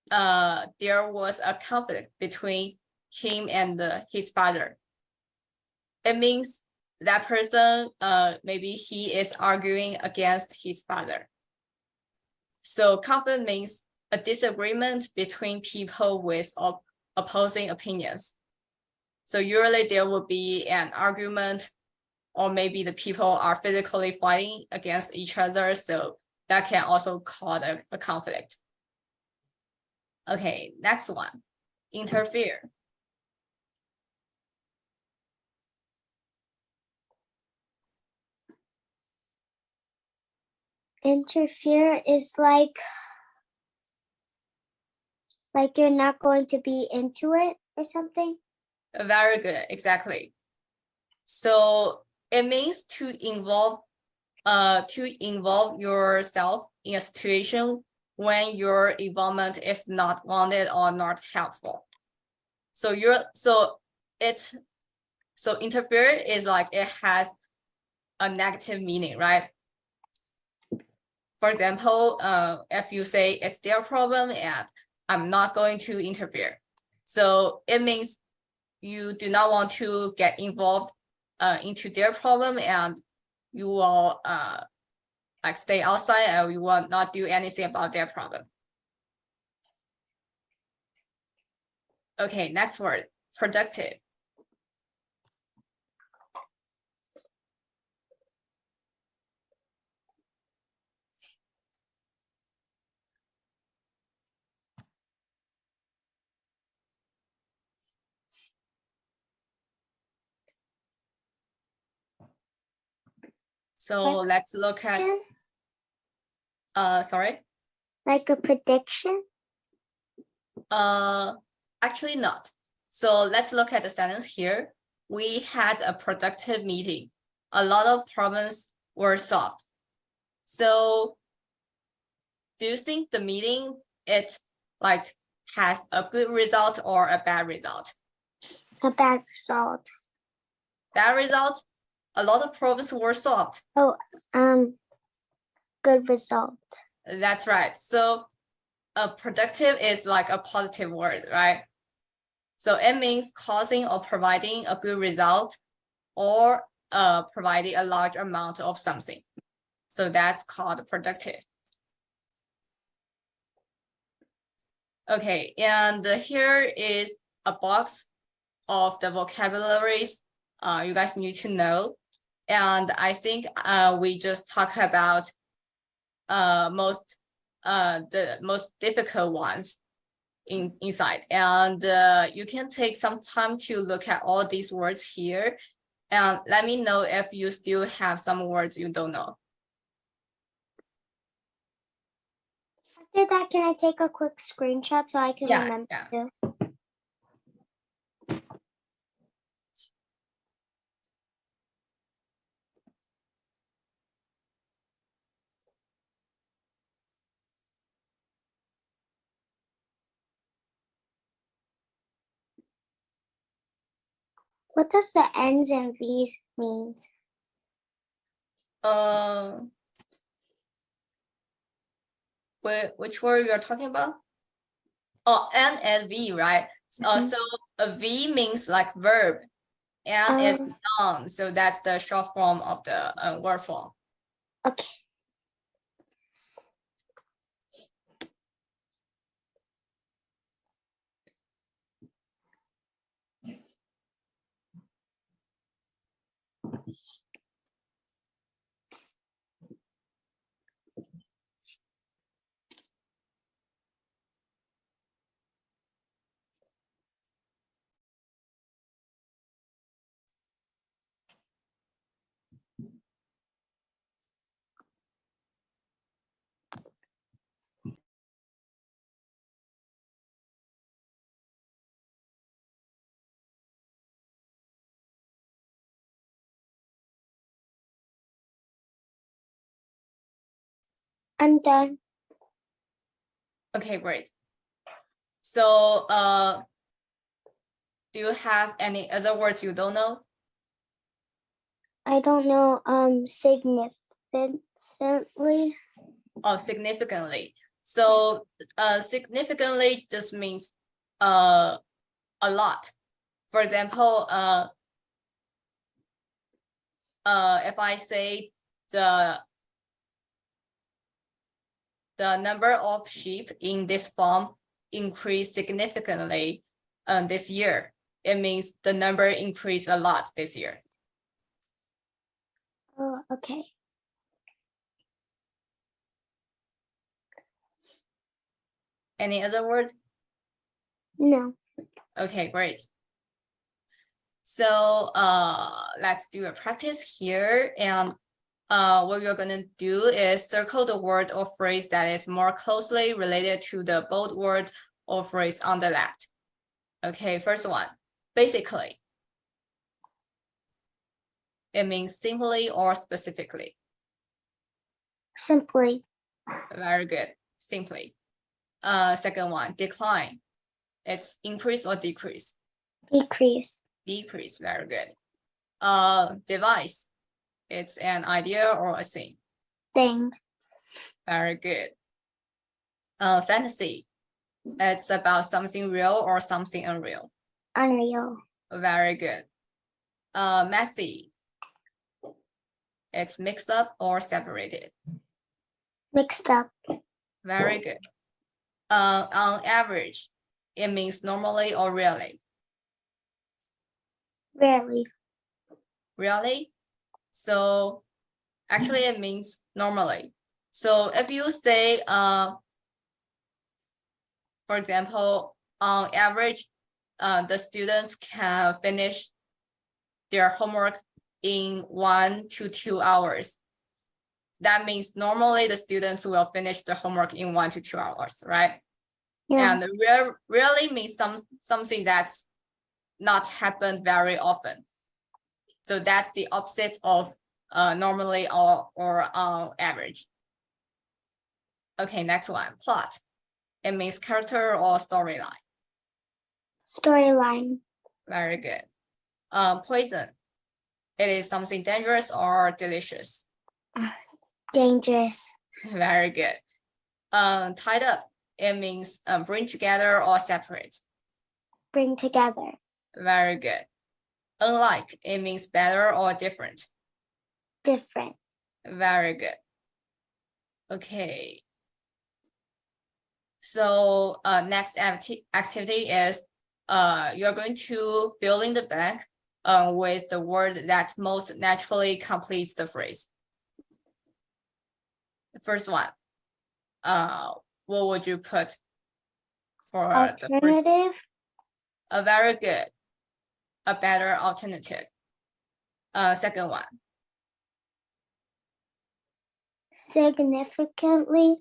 there was a conflict between him and his father. It means that person maybe he is arguing against his father. So conflict means a disagreement between people with opposing opinions. So usually there will be an argument, or maybe the people are physically fighting against each other. So that can also cause a conflict. Okay, next one, interfere. Interfere is like you're not going to be into it or something? Very good, exactly. So it means to involve yourself in a situation when your involvement is not wanted or not helpful. So interfere is like it has a negative meaning, right? For example, if you say it's their problem and I'm not going to interfere. So it means you do not want to get involved into their problem, and you will like stay outside and you will not do anything about their problem. Okay, next word, productive. So let's look at, sorry? Like a prediction? Actually not. So let's look at the sentence here. We had a productive meeting. A lot of problems were solved. So do you think the meeting, it like has a good result or a bad result? A bad result. Bad result, a lot of problems were solved. Oh, good result. That's right. So productive is like a positive word, right? So it means causing or providing a good result or providing a large amount of something. So that's called productive. Okay, and here is a box of the vocabularies you guys need to know. And I think we just talk about the most difficult ones inside. And you can take some time to look at all these words here. And let me know if you still have some words you don't know. After that, can I take a quick screenshot so I can remember too? What does the N's and V's means? Which word you're talking about? Oh, N and V, right? So a V means like verb, and is noun. So that's the short form of the word form. Okay. I'm done. Okay, great. So do you have any other words you don't know? I don't know. Significantly. Oh, significantly. So significantly just means a lot. For example, if I say the number of sheep in this farm increased significantly this year, it means the number increased a lot this year. Oh, okay. Any other words? No. Okay, great. So let's do a practice here. And what you're going to do is circle the word or phrase that is more closely related to the bold word or phrase on the left. Okay, first one, basically. It means simply or specifically. Simply. Very good, simply. Second one, decline. It's increase or decrease? Decrease. Decrease, very good. Device. It's an idea or a thing. Thing. Very good. Fantasy. It's about something real or something unreal. Unreal. Very good. Messy. It's mixed up or separated. Mixed up. Very good. On average, it means normally or rarely. Rarely. Really? So actually it means normally. So if you say, for example, on average, the students can finish their homework in 1 to 2 hours. That means normally the students will finish the homework in 1 to 2 hours, right? Yeah. And rarely means something that's not happened very often. So that's the opposite of normally or on average. Okay, next one, plot. It means character or storyline. Storyline. Very good. Poison. It is something dangerous or delicious. Dangerous. Very good. Tied up, it means bring together or separate. Bring together. Very good. Unlike, it means better or different. Different. Very good. Okay. So next activity is you're going to fill in the blank with the word that most naturally completes the phrase. The first one, what would you put for the first? Alternative. Very good. A better alternative. Second one. Significantly.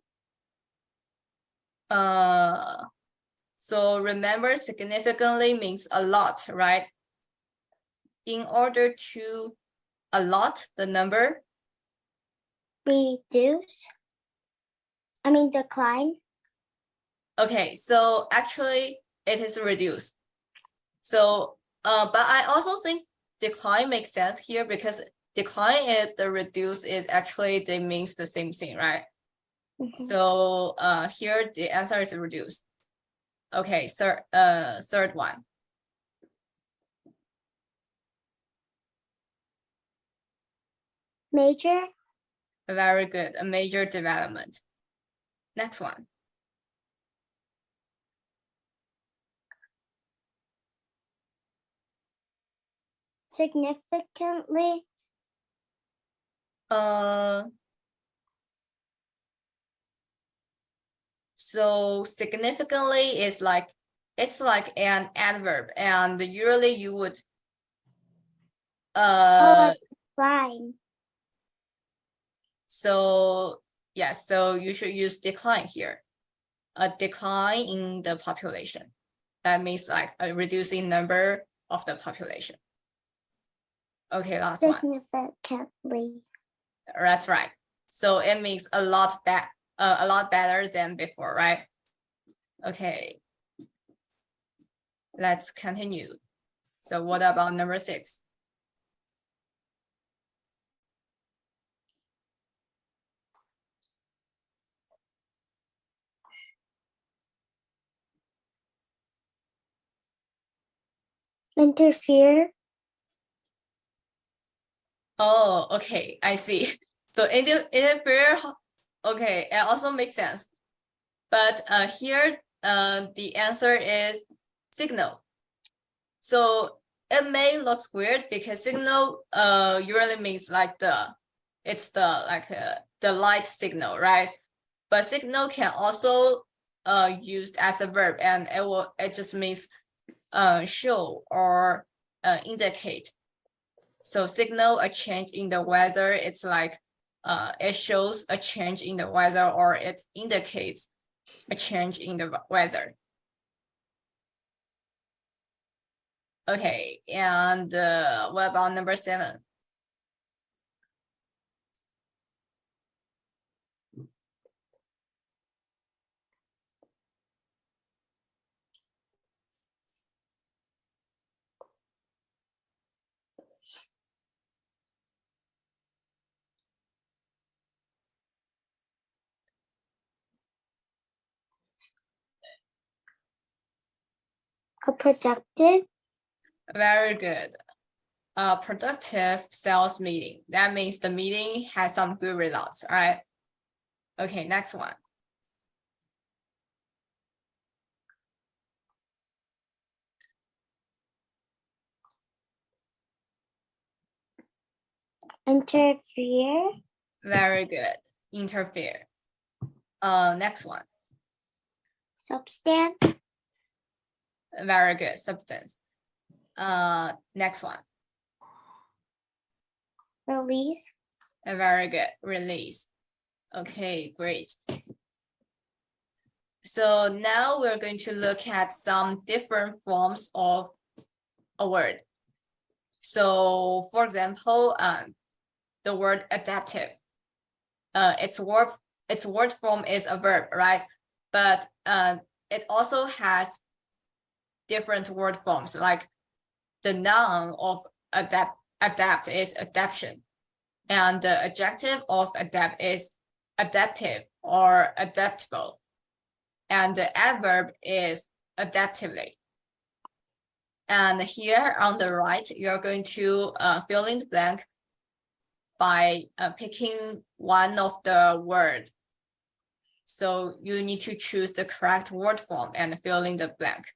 So remember, significantly means a lot, right? In order to allot the number, Decline. okay, so actually it is reduced. So but I also think decline makes sense here because decline is the reduce, it actually they means the same thing, right? So here the answer is reduced. Okay, third one. Major. Very good, a major development. Next one. Significantly. So significantly is like, it's like an adverb, and usually you would Decline. So yeah, so you should use decline here. A decline in the population. That means like a reducing number of the population. Okay, last one. Significantly. That's right. So it means a lot better than before, right? Okay. Let's continue. So what about number 6? Interfere. Oh, okay, I see. So interfere, okay, it also makes sense. But here, the answer is signal. So it may look weird because signal usually means like the light signal, right? But signal can also used as a verb, and it just means show or indicate. So signal a change in the weather, it's like it shows a change in the weather, or it indicates a change in the weather. Okay, and what about number 7? A productive. Very good. A productive sales meeting. That means the meeting has some good results, all right? Okay, next one. Interfere. Very good. Interfere. Next one. Substance. Very good. Substance. Next one. Release. Very good. Release. Okay, great. So now we're going to look at some different forms of a word. So for example, the word adaptive. Its word form is a verb, right? But it also has different word forms, like the noun of adapt is adaptation, and the adjective of adapt is adaptive or adaptable. And the adverb is adaptively. And here on the right, you're going to fill in the blank by picking one of the words. So you need to choose the correct word form and fill in the blank.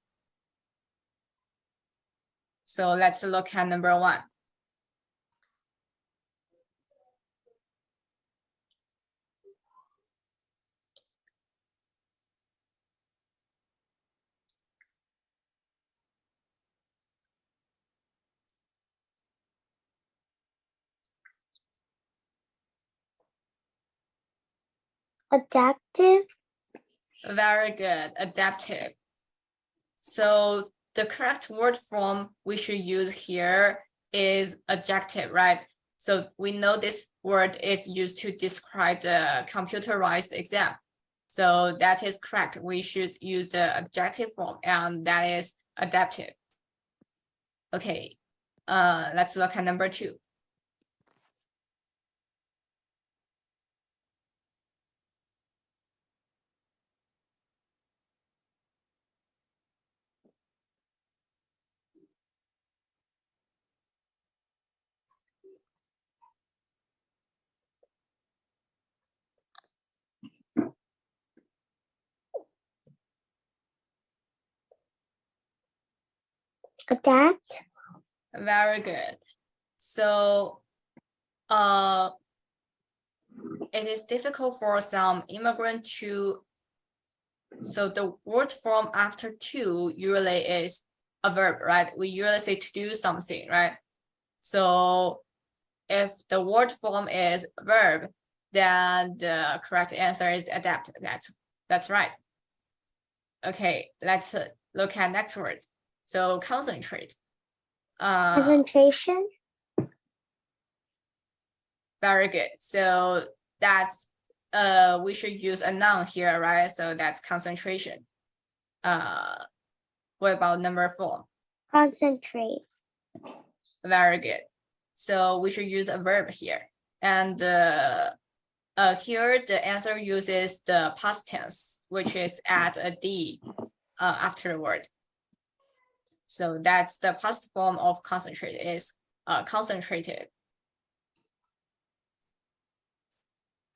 So let's look at number 1. Adaptive. Very good, adaptive. So the correct word form we should use here is adjective, right? So we know this word is used to describe the computerized exam. So that is correct. We should use the adjective form, and that is adaptive. Okay, let's look at number 2. Adapt. Very good. So it is difficult for some immigrant to, so the word form after to usually is a verb, right? We usually say to do something, right? So if the word form is verb, then the correct answer is adapt. That's right. Okay, let's look at next word. So concentrate. Concentration. Very good. So that's we should use a noun here, right? So that's concentration. What about number 4? Concentrate. Very good. So we should use a verb here. And here the answer uses the past tense, which is add a D after the word. So that's the past form of concentrate is concentrated.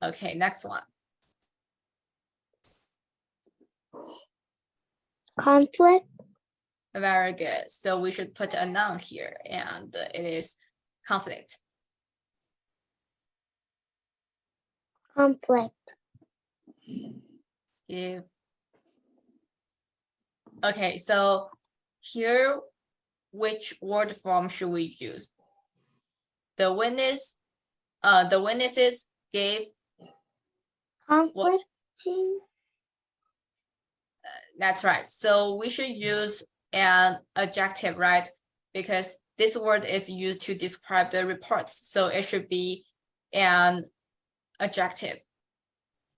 Okay, next one. Conflict. Very good. So we should put a noun here, and it is conflict. Conflict. Okay, so here, which word form should we use? The witnesses gave Conflicting. That's right. So we should use an adjective, right? Because this word is used to describe the reports. So it should be an adjective.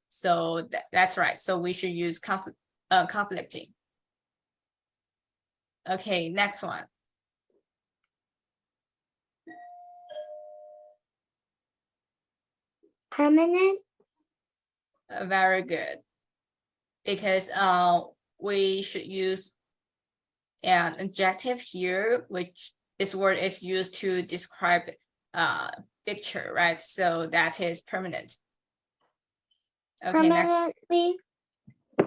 So that's right. So we should use conflicting. Okay, next one. Permanent. Very good. Because we should use an adjective here, which this word is used to describe picture, right? So that is permanent. Okay, Permanently.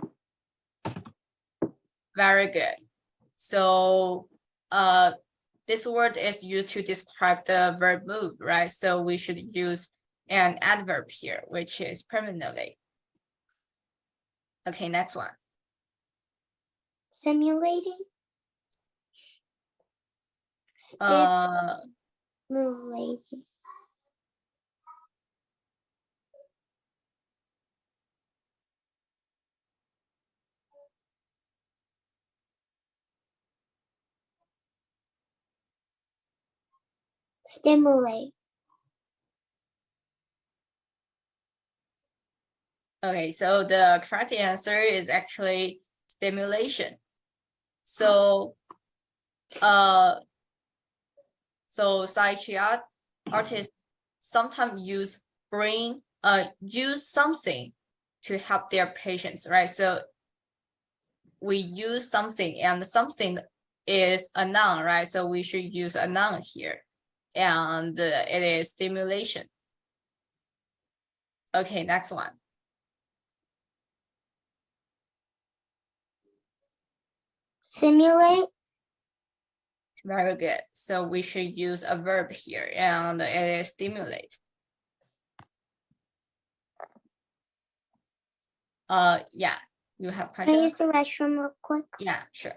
next. Very good. So this word is used to describe the verb move, right? So we should use an adverb here, which is permanently. Okay, next one. Simulating. Stimulating. Stimulate. Okay, so the correct answer is actually stimulation. So psychiatrists sometimes use brain use something to help their patients, right? So we use something, and something is a noun, right? So we should use a noun here, and it is stimulation. Okay, next one. Simulate. Very good. So we should use a verb here, and it is stimulate. Yeah, you have Can I questions? use the restroom real quick? Yeah, sure.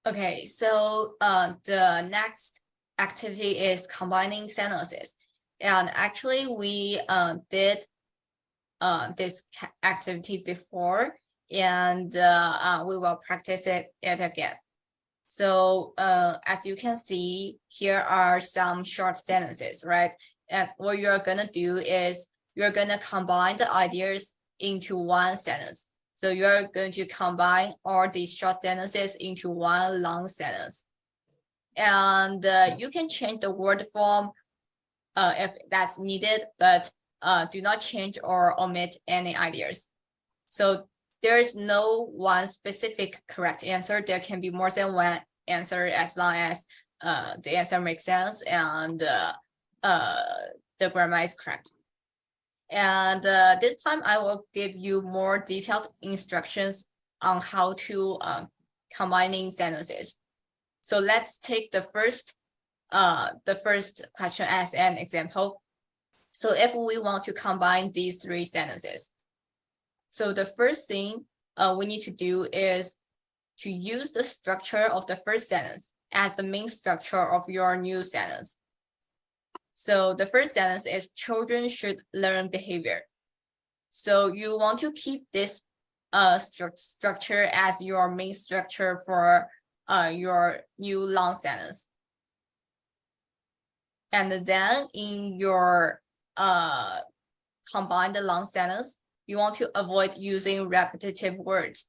Okay, so the next activity is combining sentences. And actually we did this activity before, and we will practice it again. So as you can see, here are some short sentences, right? And what you're gonna do is you're gonna combine the ideas into one sentence. So you're going to combine all these short sentences into one long sentence. And you can change the word form if that's needed, but do not change or omit any ideas. So there is no one specific correct answer. There can be more than one answer as long as the answer makes sense and the grammar is correct. And this time I will give you more detailed instructions on how to combining sentences. So let's take the first question as an example. So if we want to combine these three sentences, so the first thing we need to do is to use the structure of the first sentence as the main structure of your new sentence. So the first sentence is children should learn behavior. So you want to keep this structure as your main structure for your new long sentence. And then in your combined long sentence, you want to avoid using repetitive words.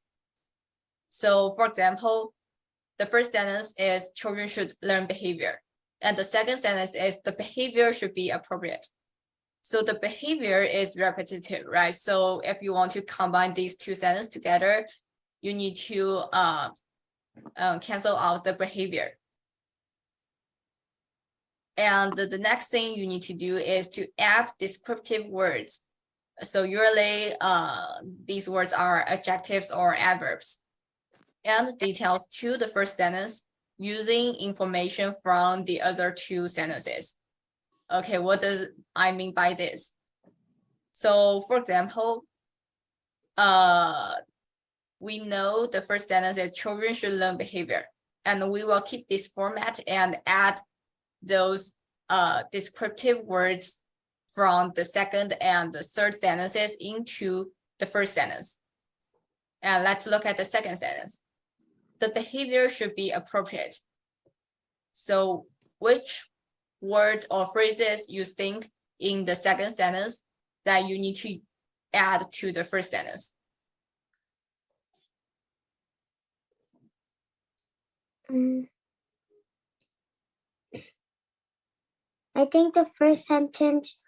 So for example, the first sentence is children should learn behavior. And the second sentence is the behavior should be appropriate. So the behavior is repetitive, right? So if you want to combine these two sentences together, you need to cancel out the behavior. And the next thing you need to do is to add descriptive words. So usually these words are adjectives or adverbs, and details to the first sentence using information from the other two sentences. Okay, what does I mean by this? So for example, we know the first sentence is children should learn behavior, and we will keep this format and add those descriptive words from the second and the third sentences into the first sentence. And let's look at the second sentence. The behavior should be appropriate. So which word or phrases you think in the second sentence that you need to add to the first sentence? I think the first sentence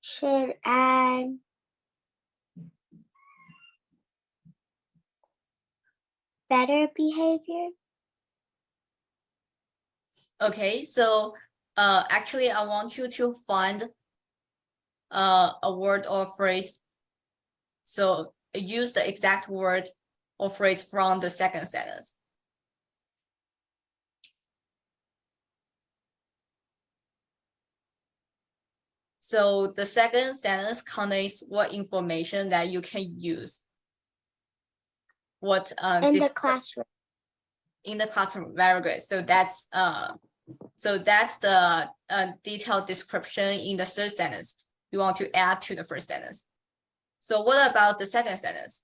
should add better behavior. Okay, so actually I want you to find a word or phrase. So use the exact word or phrase from the second sentence. So the second sentence contains what information that you can use. What In the classroom. In the classroom, very good. So that's the detailed description in the third sentence you want to add to the first sentence. So what about the second sentence?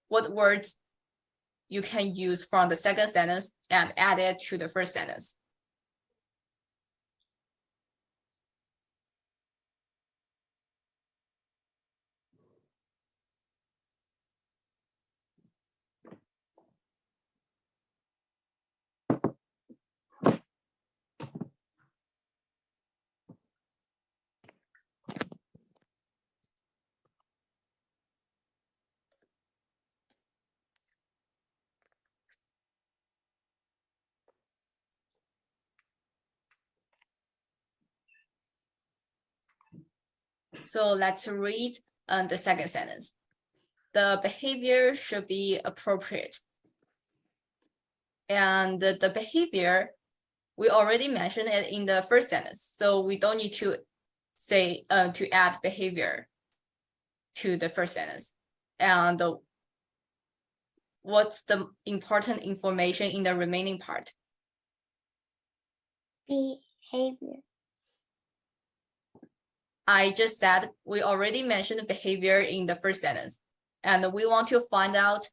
What words you can use from the second sentence and add it to the first sentence? So let's read the second sentence. The behavior should be appropriate. And the behavior, we already mentioned it in the first sentence. So we don't need to say to add behavior to the first sentence. And what's the important information in the remaining part? Behavior. I just said we already mentioned behavior in the first sentence, and we want to find out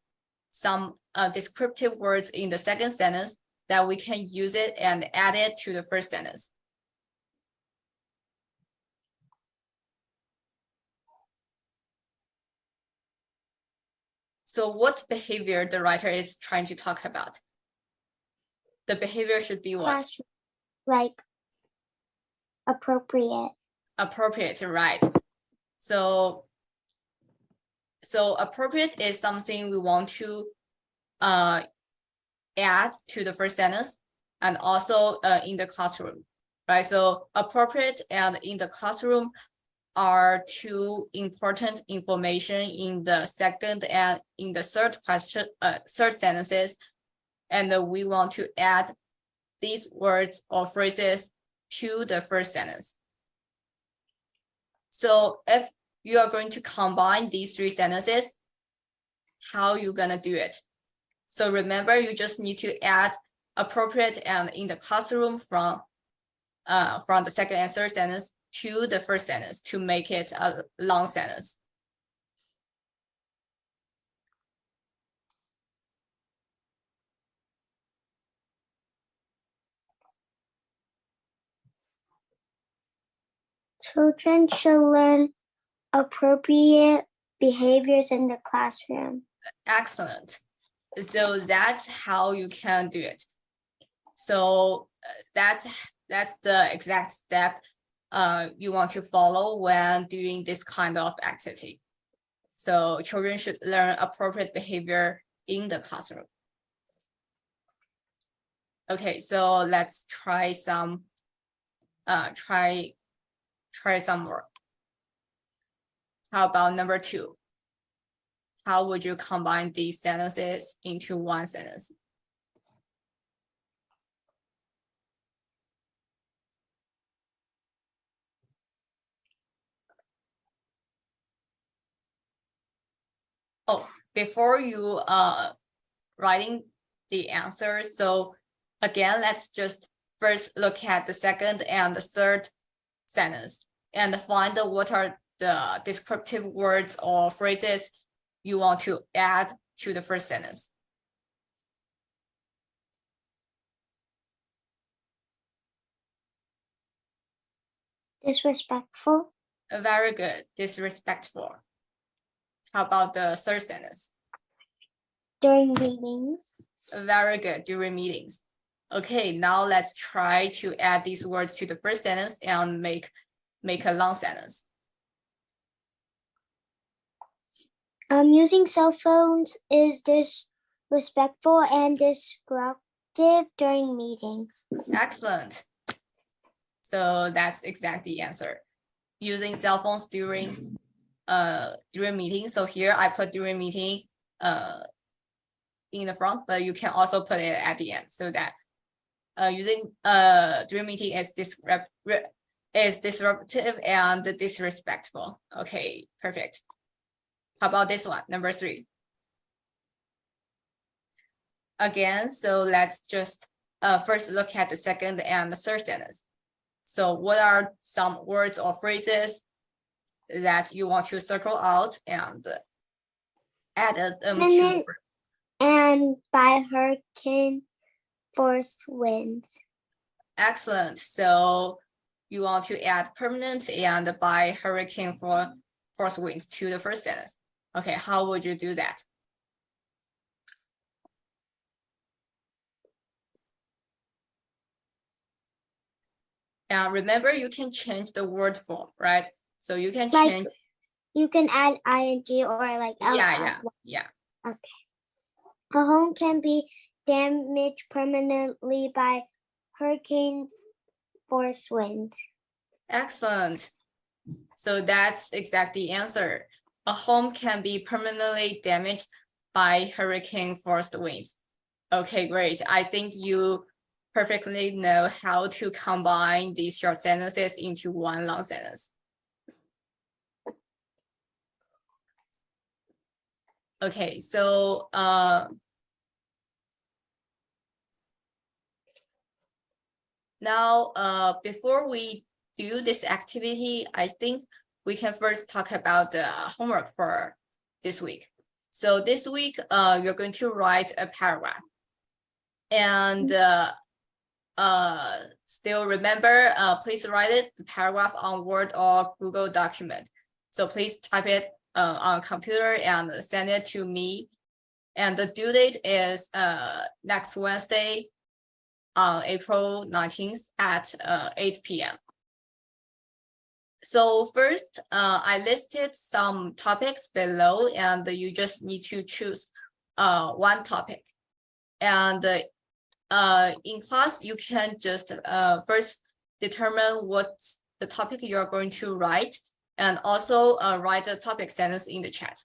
some descriptive words in the second sentence that we can use it and add it to the first sentence. So what behavior the writer is trying to talk about? The behavior should be what? Classroom, like appropriate. Appropriate, right? So appropriate is something we want to add to the first sentence, and also in the classroom, right? So appropriate and in the classroom are two important information in the second and in the third sentences, and we want to add these words or phrases to the first sentence. So if you are going to combine these three sentences, how are you gonna do it? So remember, you just need to add appropriate and in the classroom from the second and third sentence to the first sentence to make it a long sentence. Children should learn appropriate behaviors in the classroom. Excellent. So that's how you can do it. So that's the exact step you want to follow when doing this kind of activity. So children should learn appropriate behavior in the classroom. Okay, so let's try some try some more. How about number 2? How would you combine these sentences into one sentence? Oh, before you writing the answer, so again, let's just first look at the second and the third sentence and find what are the descriptive words or phrases you want to add to the first sentence? Disrespectful. Very good. Disrespectful. How about the third sentence? During meetings. Very good. During meetings. Okay, now let's try to add these words to the first sentence and make a long sentence. Using cell phones is disrespectful and disruptive during meetings. Excellent. So that's exactly the answer. Using cell phones during meetings. So here I put during meeting in the front, but you can also put it at the end so that using during meeting is disruptive and disrespectful. Okay, perfect. How about this one, number 3? Again, so let's just first look at the second and the third sentence. So what are some words or phrases that you want to circle out and add them and by hurricane force winds. Excellent. So you want to add permanent and by hurricane force winds to the first sentence. Okay, how would you do that? And remember, you can change the word form, right? So you can change. You can add ing or like Yeah. Okay. A home can be damaged permanently by hurricane force winds. Excellent. So that's exactly the answer. A home can be permanently damaged by hurricane force winds. Okay, great. I think you perfectly know how to combine these short sentences into one long sentence. Okay, so now before we do this activity, I think we can first talk about the homework for this week. So this week, you're going to write a paragraph. And still remember, please write the paragraph on Word or Google document. So please type it on a computer and send it to me. And the due date is next Wednesday on April 19th at 8 p.m. So first, I listed some topics below, and you just need to choose one topic. And in class, you can just first determine what's the topic you're going to write, and also write a topic sentence in the chat.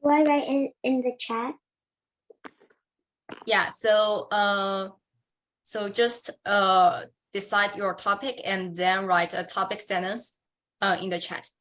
Do I write in the chat? Yeah, so just decide your topic and then write a topic sentence in the chat.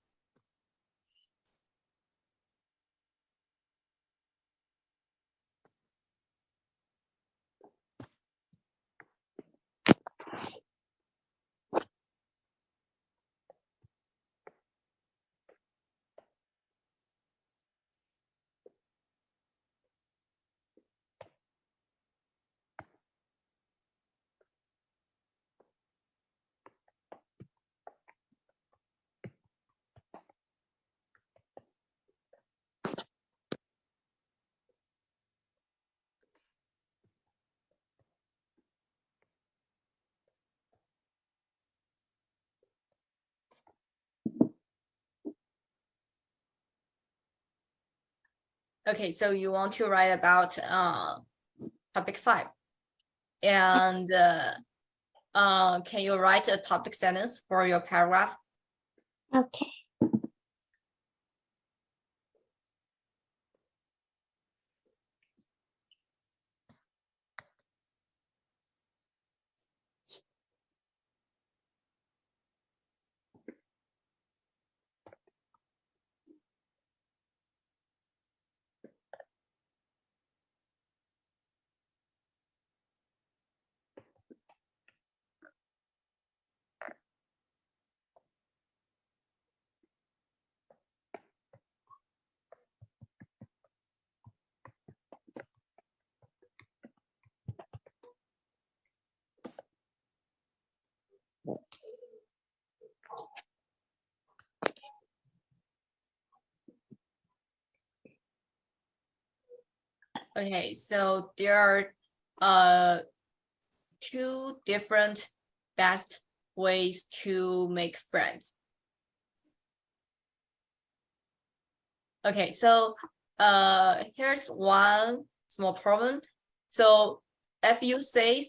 Okay, so you want to write about topic 5. And can you write a topic sentence for your paragraph? Okay. Okay, so there are two different best ways to make friends. Okay, so here's one small problem. So if you say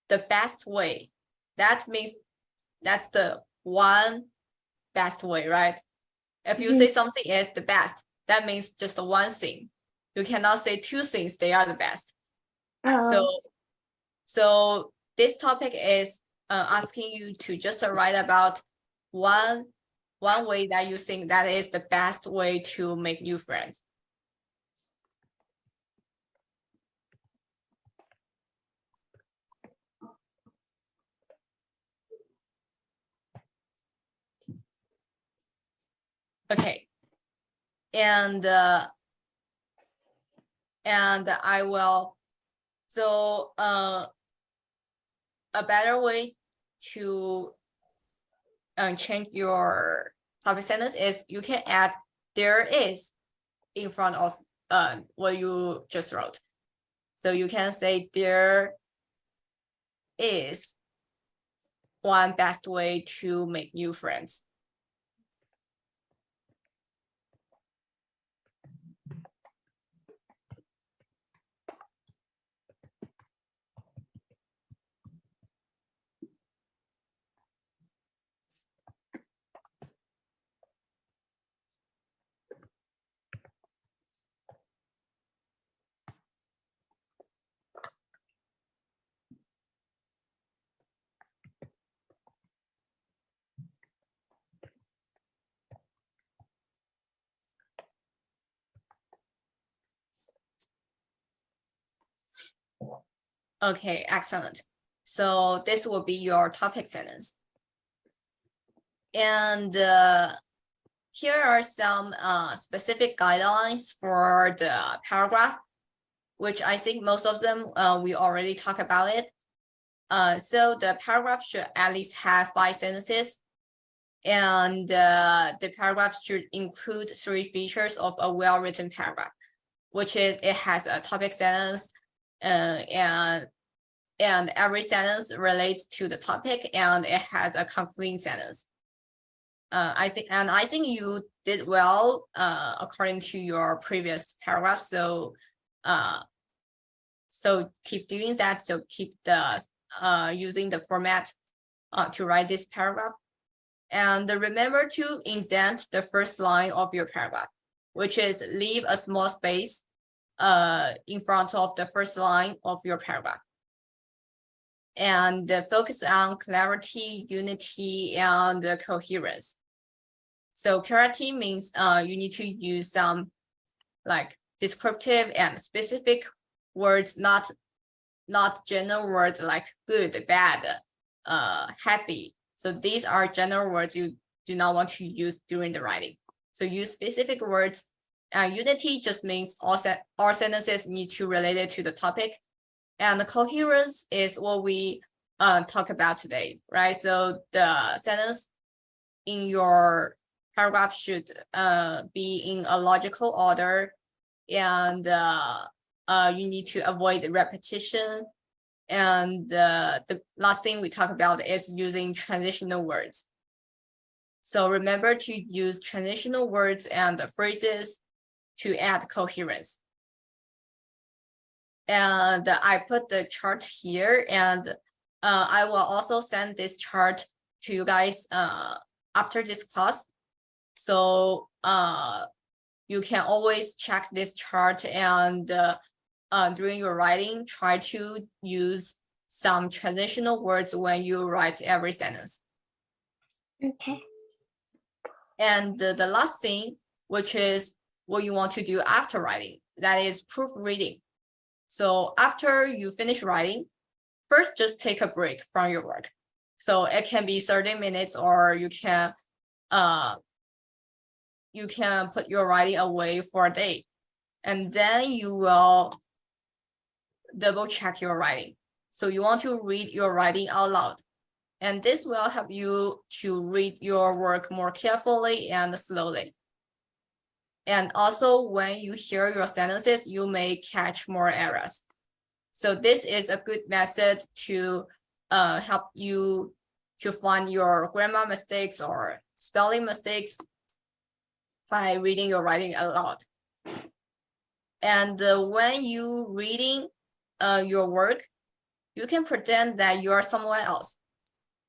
the best way, that means that's the one best way, right? If you say something is the best, that means just one thing. You cannot say two things, they are the best. So this topic is asking you to just write about one way that you think that is the best way to make new friends. Okay, and I will, so a better way to change your topic sentence is you can add there is in front of what you just wrote. So you can say there is one best way to make new friends. Okay, excellent. So this will be your topic sentence. And here are some specific guidelines for the paragraph, which I think most of them we already talked about it. So the paragraph should at least have 5 sentences. And the paragraph should include 3 features of a well-written paragraph, which is it has a topic sentence, and every sentence relates to the topic, and it has a concluding sentence. I think you did well according to your previous paragraph. So keep doing that. So keep the using the format to write this paragraph. And remember to indent the first line of your paragraph, which is leave a small space in front of the first line of your paragraph. And focus on clarity, unity, and coherence. So clarity means you need to use some like descriptive and specific words, not general words like good, bad, happy. So these are general words you do not want to use during the writing. So use specific words. Unity just means all sentences need to relate it to the topic. And the coherence is what we talk about today, right? So the sentence in your paragraph should be in a logical order, and you need to avoid repetition. And the last thing we talk about is using transitional words. So remember to use transitional words and phrases to add coherence. And I put the chart here, and I will also send this chart to you guys after this class. So you can always check this chart, and during your writing, try to use some transitional words when you write every sentence. Okay. And the last thing, which is what you want to do after writing, that is proofreading. So after you finish writing, first just take a break from your work. So it can be 30 minutes, or you can put your writing away for a day, and then you will double check your writing. So you want to read your writing out loud, and this will help you to read your work more carefully and slowly. And also when you hear your sentences, you may catch more errors. So this is a good method to help you to find your grammar mistakes or spelling mistakes by reading or writing aloud. And when you reading your work, you can pretend that you are someone else.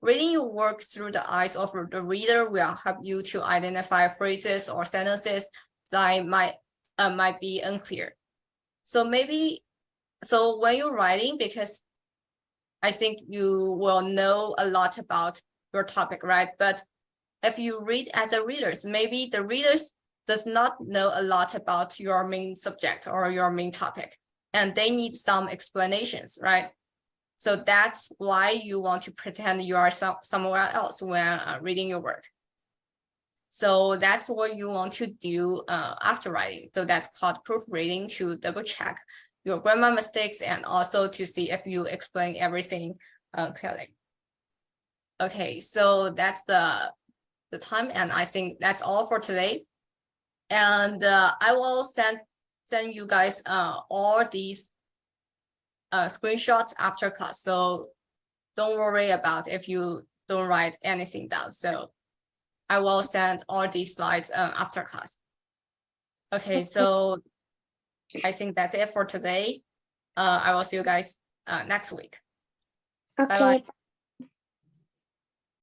Reading your work through the eyes of the reader will help you to identify phrases or sentences that might be unclear. So when you're writing, because I think you will know a lot about your topic, right? But if you read as a reader, maybe the readers does not know a lot about your main subject or your main topic, and they need some explanations, right? So that's why you want to pretend you are somewhere else when reading your work. So that's what you want to do after writing. So that's called proofreading, to double check your grammar mistakes and also to see if you explain everything clearly. Okay, so that's the time, and I think that's all for today. And I will send you guys all these screenshots after class. So don't worry about if you don't write anything down. So I will send all these slides after class. Okay, so I think that's it for today. I will see you guys next week. Okay. Bye-bye.